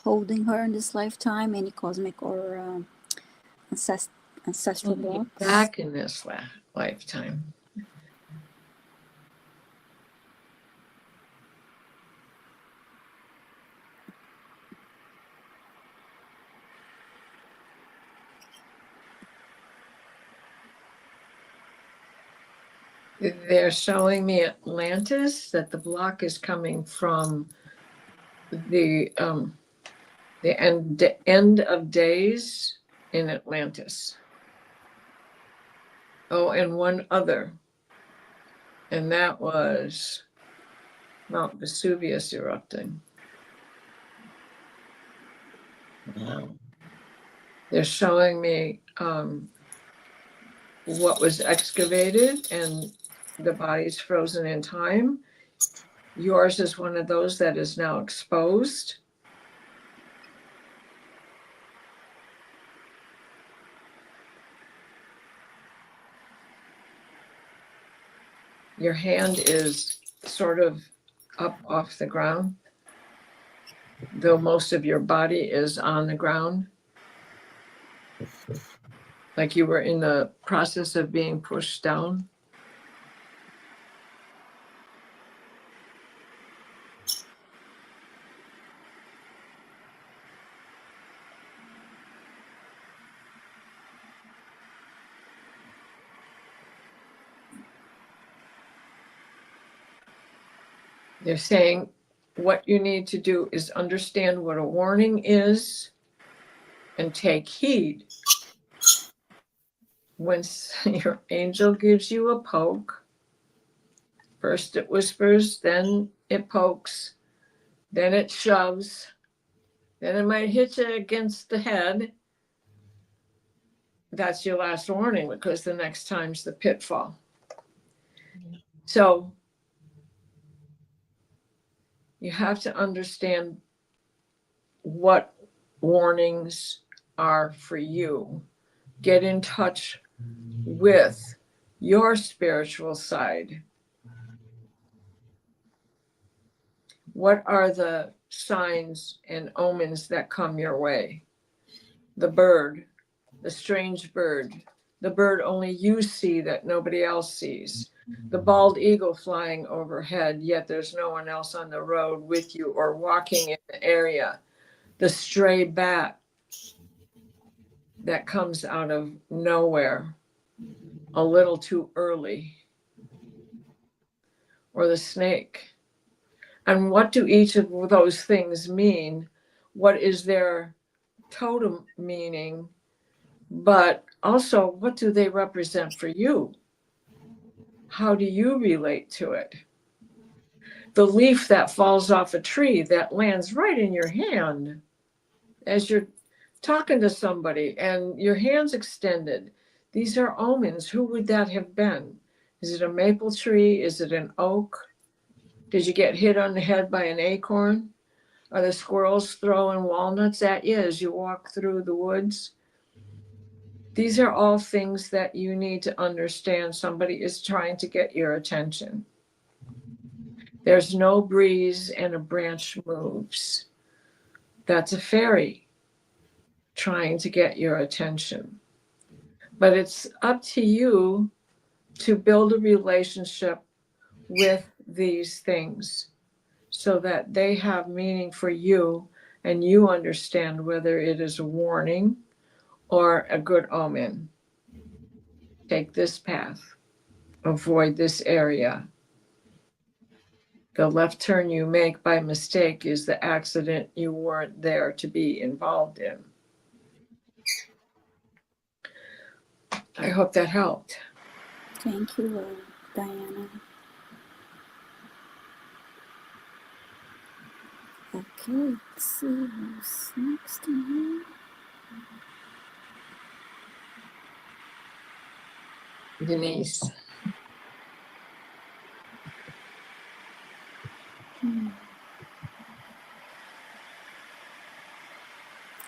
holding her in this lifetime? Any cosmic or ancestral blocks? Back in this lifetime. They're showing me Atlantis, that the block is coming from the The end of days in Atlantis. Oh, and one other, and that was Mount Vesuvius erupting. Wow. They're showing me what was excavated and the body's frozen in time. Yours is one of those that is now exposed. Your hand is sort of up off the ground, though most of your body is on the ground. Like you were in the process of being pushed down. They're saying what you need to do is understand what a warning is and take heed. When your angel gives you a poke, first it whispers, then it pokes, then it shoves, then it might hit you against the head. That's your last warning, because the next time's the pitfall. So you have to understand what warnings are for you. Get in touch with your spiritual side. What are the signs and omens that come your way? The bird, the strange bird, the bird only you see that nobody else sees, the bald eagle flying overhead, yet there's no one else on the road with you or walking in the area, the stray bat that comes out of nowhere a little too early, or the snake. And what do each of those things mean? What is their totem meaning? But also, what do they represent for you? How do you relate to it? The leaf that falls off a tree that lands right in your hand as you're talking to somebody and your hand's extended. These are omens. Who would that have been? Is it a maple tree? Is it an oak? Did you get hit on the head by an acorn? Are the squirrels throwing walnuts at you as you walk through the woods? These are all things that you need to understand. Somebody is trying to get your attention. There's no breeze and a branch moves. That's a fairy trying to get your attention. But it's up to you to build a relationship with these things so that they have meaning for you and you understand whether it is a warning or a good omen. Take this path. Avoid this area. The left turn you make by mistake is the accident you weren't there to be involved in. I hope that helped. Thank you, Diana. Okay, let's see who's next in here. Denise.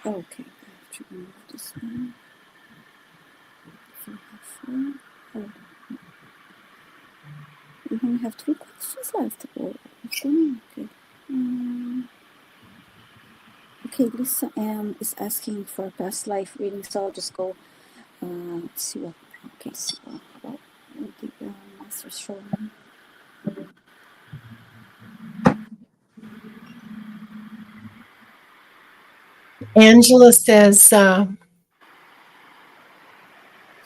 Okay, I have to remove this one. If you have four. Oh. We only have 3 questions left. Oh, okay. Okay, Lisa M is asking for a past life reading, so I'll just go see what. Okay, see what the master's showing me. Angela says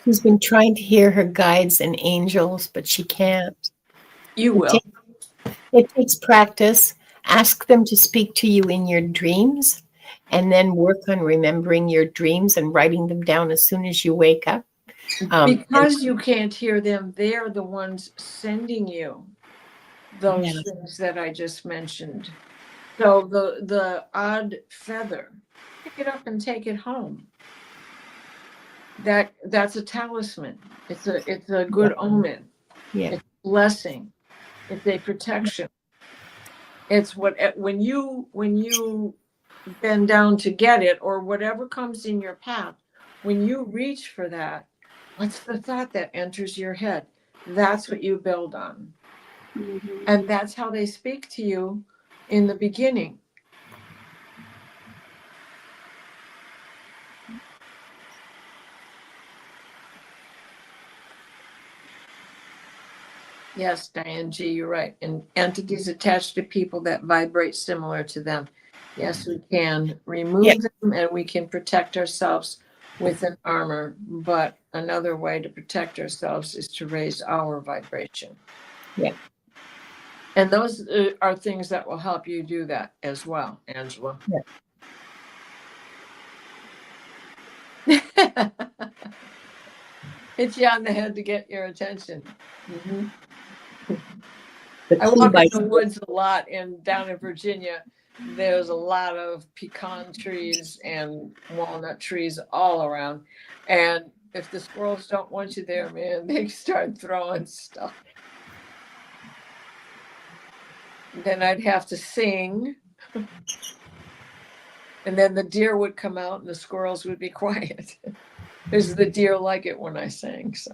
she's been trying to hear her guides and angels, but she can't. You will. It takes practice. Ask them to speak to you in your dreams and then work on remembering your dreams and writing them down as soon as you wake up. Because you can't hear them, they're the ones sending you those Yes. things that I just mentioned. So the odd feather, pick it up and take it home. That's a talisman. It's a good omen. Yeah. It's a blessing. It's a protection. It's when you bend down to get it, or whatever comes in your path, when you reach for that, what's the thought that enters your head? That's what you build on. Mhm. And that's how they speak to you in the beginning. Yes, Diane G, you're right. And entities attached to people that vibrate similar to them. Yes, we can remove them and we can protect ourselves with an armor. But another way to protect ourselves is to raise our vibration. Yeah. And those are things that will help you do that as well, Angela. Yeah. Hit you on the head to get your attention. Mm-hmm. I walk in the woods a lot, and down in Virginia, there's a lot of pecan trees and walnut trees all around. And if the squirrels don't want you there, man, they start throwing stuff. Then I'd have to sing. And then the deer would come out and the squirrels would be quiet. Because the deer like it when I sing. So.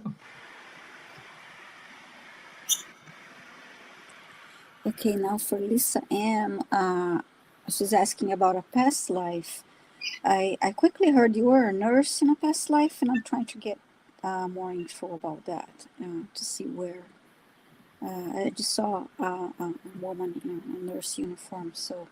Okay, now for Lisa M, she's asking about a past life. I quickly heard you were a nurse in a past life, and I'm trying to get more info about that to see where. I just saw a woman in a nurse uniform, so.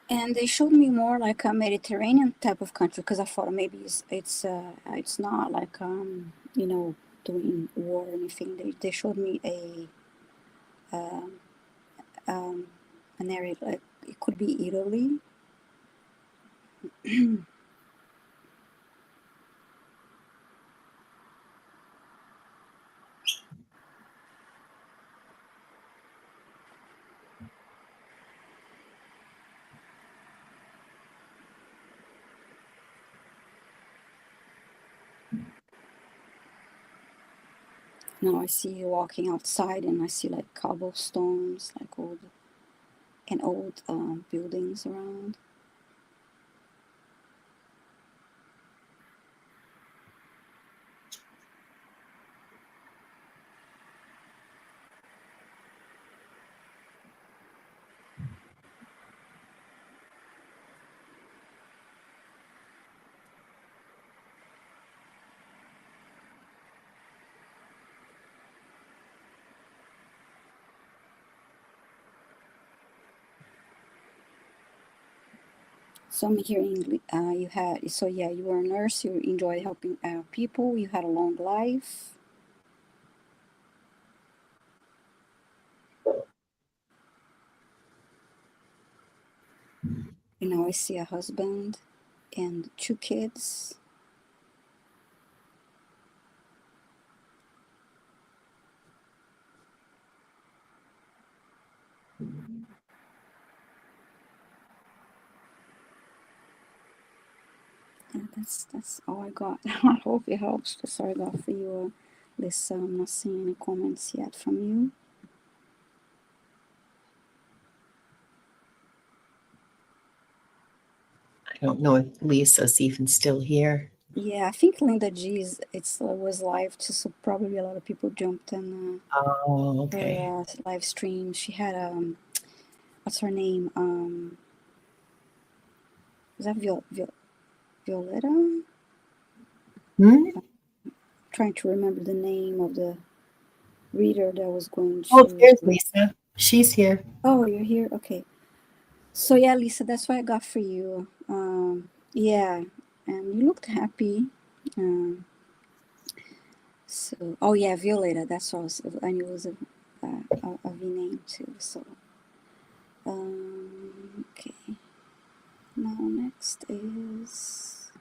And they showed me more like a Mediterranean type of country, because I thought maybe it's not like you know, doing war or anything. They showed me um, an area like it could be Italy. Now I see you walking outside, and I see like cobblestones, like old buildings around. So I'm hearing you were a nurse. You enjoyed helping people. You had a long life. You know, I see a husband and 2 kids. Yeah, that's all I got. I hope it helps. That's all I got for you, Lisa. I'm not seeing any comments yet from you. I don't know if Lisa's even still here. Yeah, I think Linda G's was live too, so probably a lot of people jumped in Okay. her live stream. She had what's her name? Is that Violetta? Hmm? Trying to remember the name of the reader that was going Oh, to. there's Lisa. She's here. Oh, you're here. Okay. So yeah, Lisa, that's what I got for you. Yeah, and you looked happy. Um, so oh yeah, Violetta. That's also. I knew it was a V name too. So okay. Now next is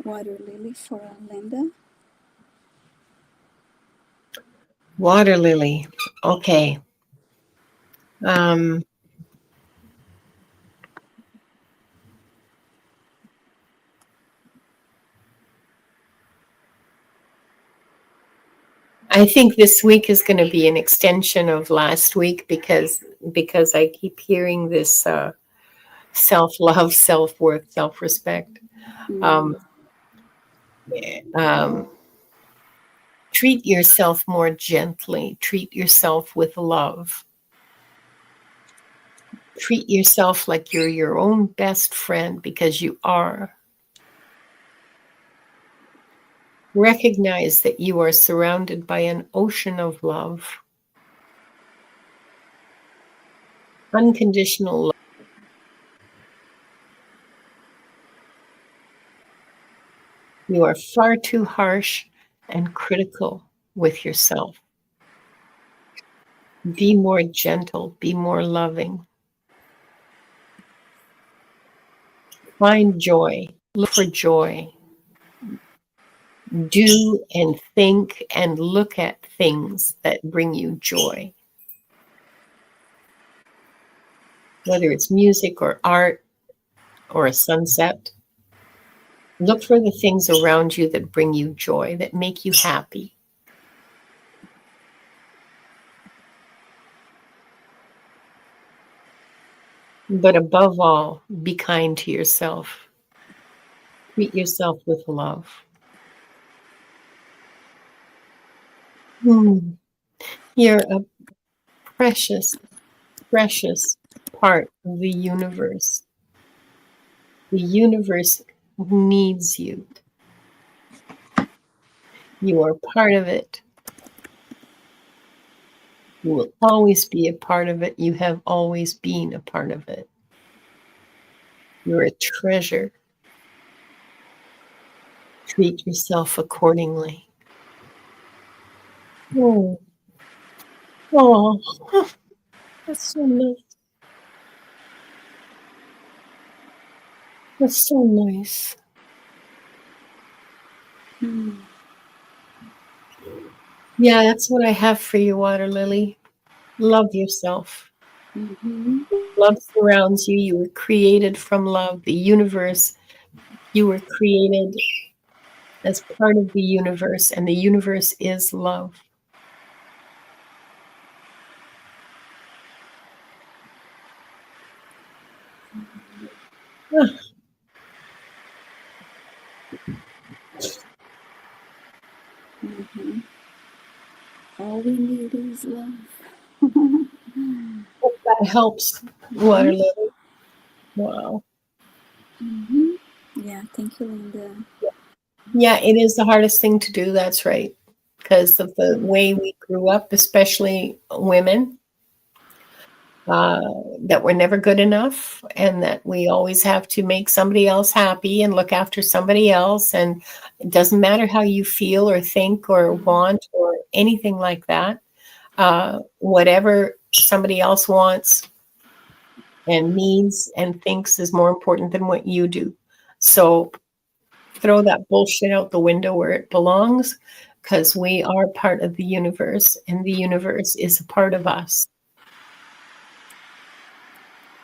Water Lily for Linda. Water lily. Okay. Um, I think this week is going to be an extension of last week because I keep hearing this self-love, self-worth, self-respect. Um, Mm, um, treat yourself more gently. Treat yourself with love. Treat yourself like you're your own best friend because you are. Recognize that you are surrounded by an ocean of love. Unconditional love. You are far too harsh and critical with yourself. Be more gentle, be more loving. Find joy, look for joy. Do and think and look at things that bring you joy, whether it's music or art or a sunset. Look for the things around you that bring you joy, that make you happy. But above all, be kind to yourself. Treat yourself with love. Hmm. You're a precious, precious part of the universe. The universe needs you. You are part of it. You will always be a part of it. You have always been a part of it. You're a treasure. Treat yourself accordingly. Oh, oh, that's so nice. That's so nice. mm, Yeah, that's what I have for you, Water Lily. Love yourself. mm-hmm, Love surrounds you. You were created from love. The universe, you were created as part of the universe, and the universe is love. Ah, mm-hmm. All we need is love. hope that helps, Water Lily. Wow. Mm-hmm. Yeah, thank you, Linda. Yeah, it is the hardest thing to do. That's right. Because of the way we grew up, especially women, uh, that we're never good enough and that we always have to make somebody else happy and look after somebody else. And it doesn't matter how you feel or think or want or anything like that. Whatever somebody else wants and needs and thinks is more important than what you do. So throw that bullshit out the window where it belongs, because we are part of the universe and the universe is a part of us.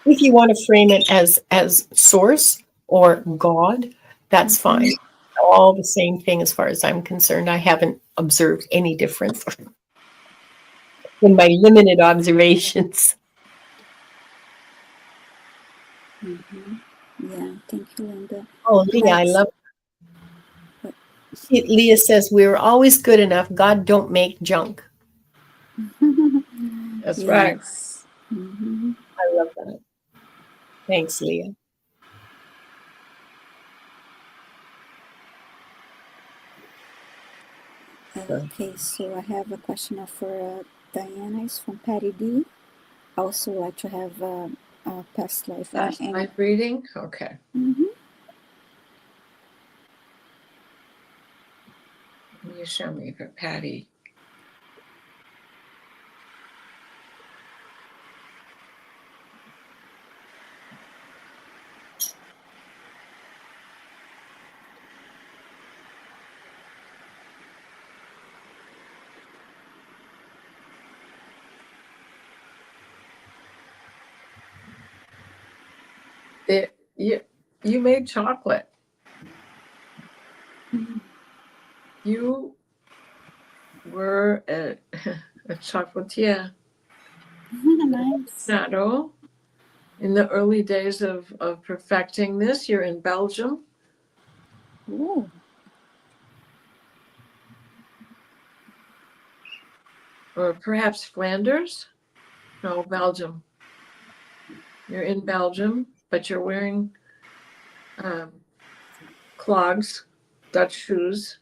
If you want to frame it as source or God, that's fine. All the same thing as far as I'm concerned. I haven't observed any difference in my limited observations. Mm-hmm. Yeah, thank you, Linda. Oh, Leah, I That's love it. Leah says we were always good enough. God don't make junk. That's right. Yes. Mhm. I love that. Thanks, Leah. Okay, so I have a question for Diana. It's from Patty D. I also like to have a past life. Past life reading? Okay. Mhm. You show me for Patty. You made chocolate. You were a chocolatier. Nice. Shadow. In the early days of perfecting this, you're in Belgium. Ooh. Or perhaps Flanders. No, Belgium. You're in Belgium, but you're wearing clogs, Dutch shoes.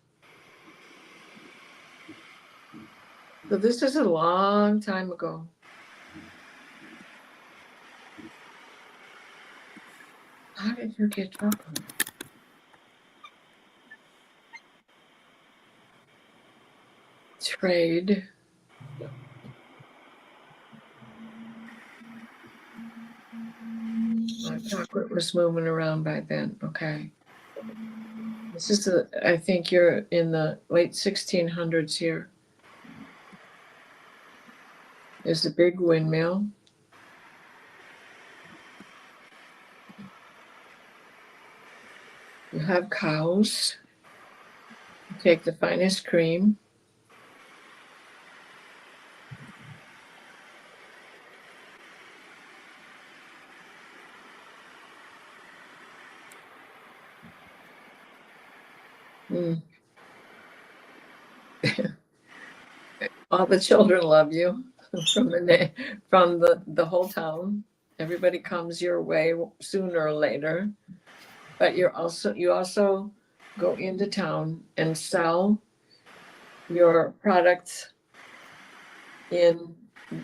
So this is a long time ago. How did you get chocolate? Trade. Chocolate was moving around by then. Okay. This is I think you're in the late 1600s here. There's a big windmill. You have cows. You take the finest cream. Mm. All the children love you from the whole town. Everybody comes your way sooner or later. But you also go into town and sell your products in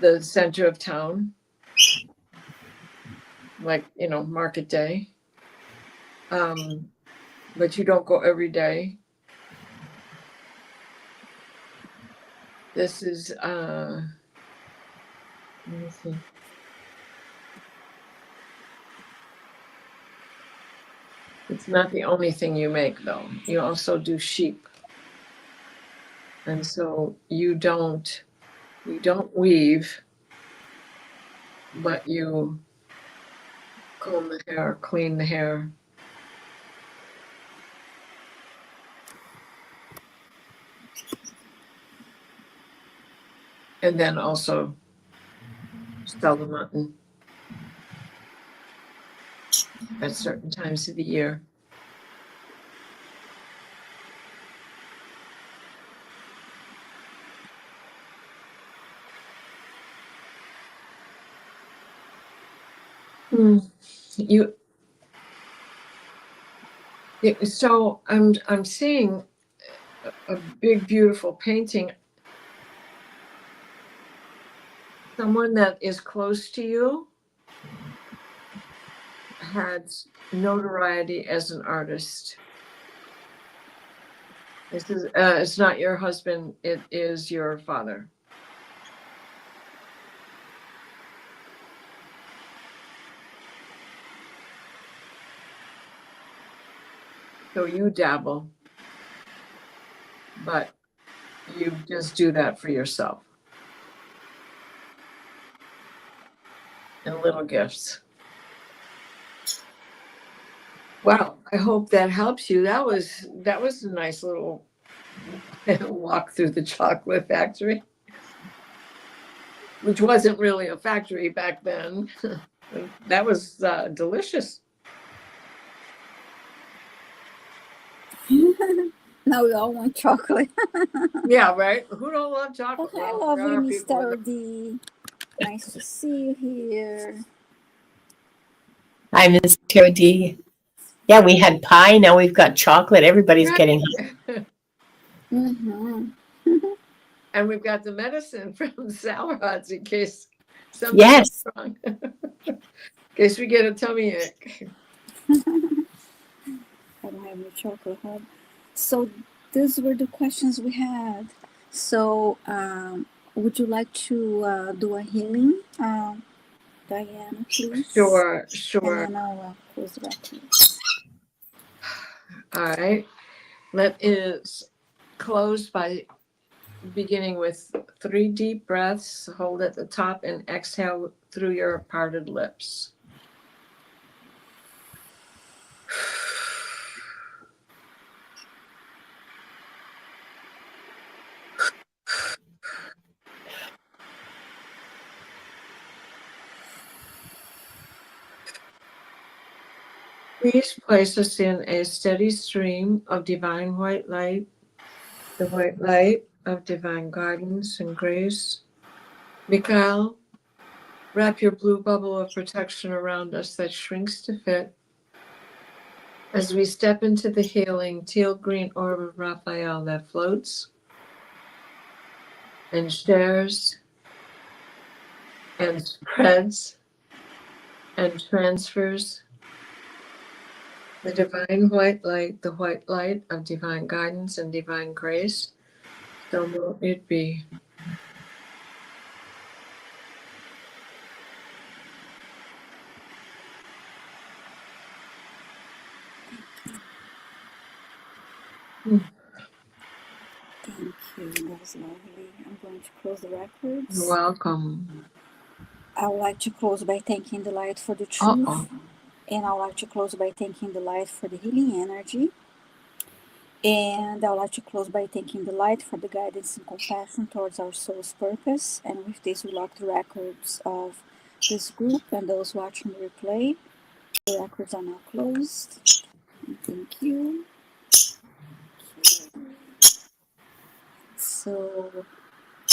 the center of town, like market day. But you don't go every day. This is let me see. It's not the only thing you make, though. You also do sheep. And so you don't weave, but you comb the hair, clean the hair. And then also sell the mutton at certain times of the year. You so I'm seeing a big beautiful painting. Someone that is close to you had notoriety as an artist. This is it's not your husband, it is your father. So you dabble, but you just do that for yourself. And little gifts. Wow, I hope that helps you. That was a nice little walk through the chocolate factory, which wasn't really a factory back then. That was delicious. Now we all want chocolate. Yeah, right. Who don't love chocolate? Okay, Well, there lovely are people Mr. D. Nice to see you here. Hi, Miss Cody. Yeah, we had pie. Now we've got chocolate. Everybody's getting. Mm-hmm. And we've got the medicine from Sour Hots in case something's Yes. wrong. In case we get a tummy ache. I don't have any chocolate hub. So these were the questions we had. So would you like to do a healing, Diana, please? Sure. And then I'll close the record. All right. Let is closed by beginning with 3 deep breaths. Hold at the top and exhale through your parted lips. Please place us in a steady stream of divine white light, the white light of divine guidance and grace. Mikhail, wrap your blue bubble of protection around us that shrinks to fit as we step into the healing teal green orb of Raphael that floats and shares and spreads and transfers the divine white light, the white light of divine guidance and divine grace. So will it be. Thank you. That was lovely. I'm going to close the records. You're welcome. I would like to close by thanking the light for the truth. Uh-oh. And I would like to close by thanking the light for the healing energy. And I would like to close by thanking the light for the guidance and compassion towards our soul's purpose. And with this, we lock the records of this group and those watching the replay. The records are now closed. Thank you. So,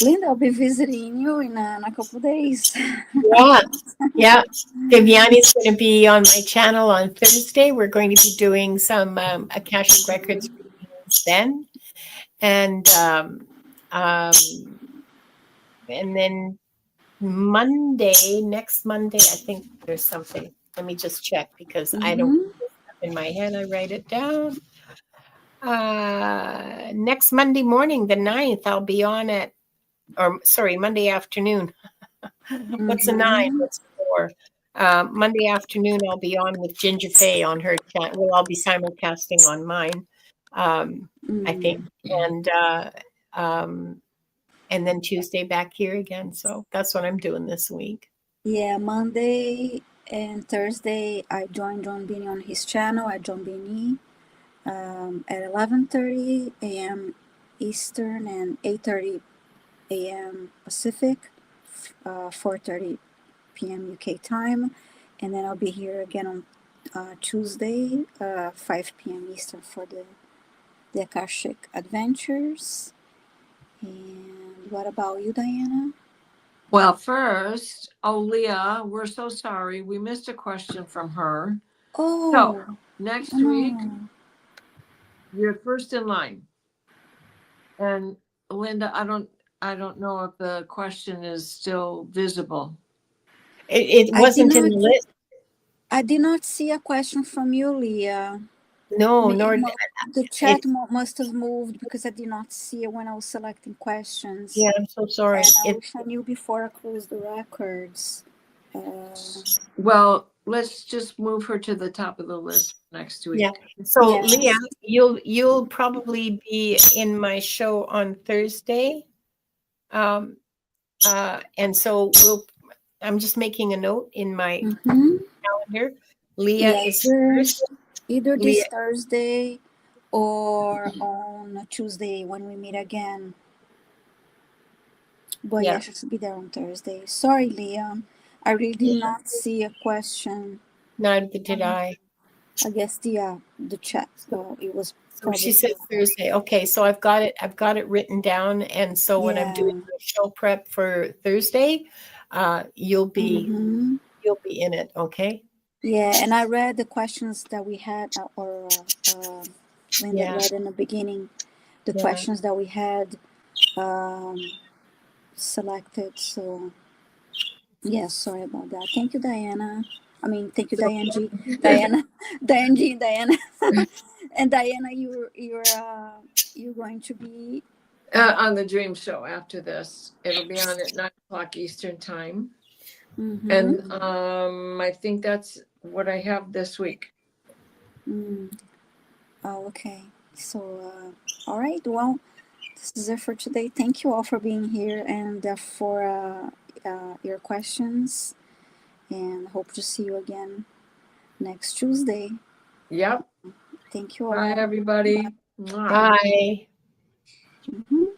Linda, I'll be visiting you in a couple of days. Yeah. Yeah. Viviane is going to be on my channel on Thursday. We're going to be doing some Akashic Records readings then. And then next Monday, I think there's something. Let me just check because I don't in my head. I write it down. Next Monday morning, the 9th, I'll be on at, Monday afternoon. What's the 9? What's the 4? Monday afternoon, I'll be on with Ginger Faye on her chat. We'll all be simulcasting on mine, I think. And then Tuesday back here again. So that's what I'm doing this week. Yeah, Monday and Thursday, I joined John Beanie on his channel at John Beanie at 11:30 a.m. Eastern and 8:30 a.m. Pacific, 4:30 p.m. UK time. And then I'll be here again on Tuesday, 5 p.m. Eastern for the Akashic Adventures. And what about you, Diana? Well, first, Leah, we're so sorry. We missed a question from her. Oh, so next week, you're first in line. And Linda, I don't know if the question is still visible. It wasn't in the list. I did not see a question from you, Leah. No, nor the chat must have moved because I did not see it when I was selecting questions. Yeah, I'm so sorry. And I wish I knew before I closed the records. Well, let's just move her to the top of the list next week. Yeah. So Leah, you'll probably be in my show on Thursday. And so I'm just making a note in my calendar. Leah is first. Either this Thursday or on Tuesday when we meet again. But yeah, she should be there on Thursday. Sorry, Leah. I really did not see a question. Neither did I. I guess the chat. It was. She said Thursday. Okay, so I've got it written down. And so when I'm doing the show prep for Thursday, you'll be Mm-hmm. in it. Okay. Yeah, and I read the questions that we had, Linda Yeah. read in the beginning, the Yeah. questions that we had selected. So, yes, sorry about that. Thank you, Diana. I mean, thank you, Diane G. Diana, Diane G. Diana, and Diana, you're going to be. On the dream show after this. It'll be on at 9 o'clock Eastern time. Mm-hmm. And I think that's what I have this week. Mm. Oh, okay. So, all right. Well, this is it for today. Thank you all for being here and for your questions. And hope to see you again next Tuesday. Yep. Thank you Bye, all. everybody. Mwah. Bye. Mhm.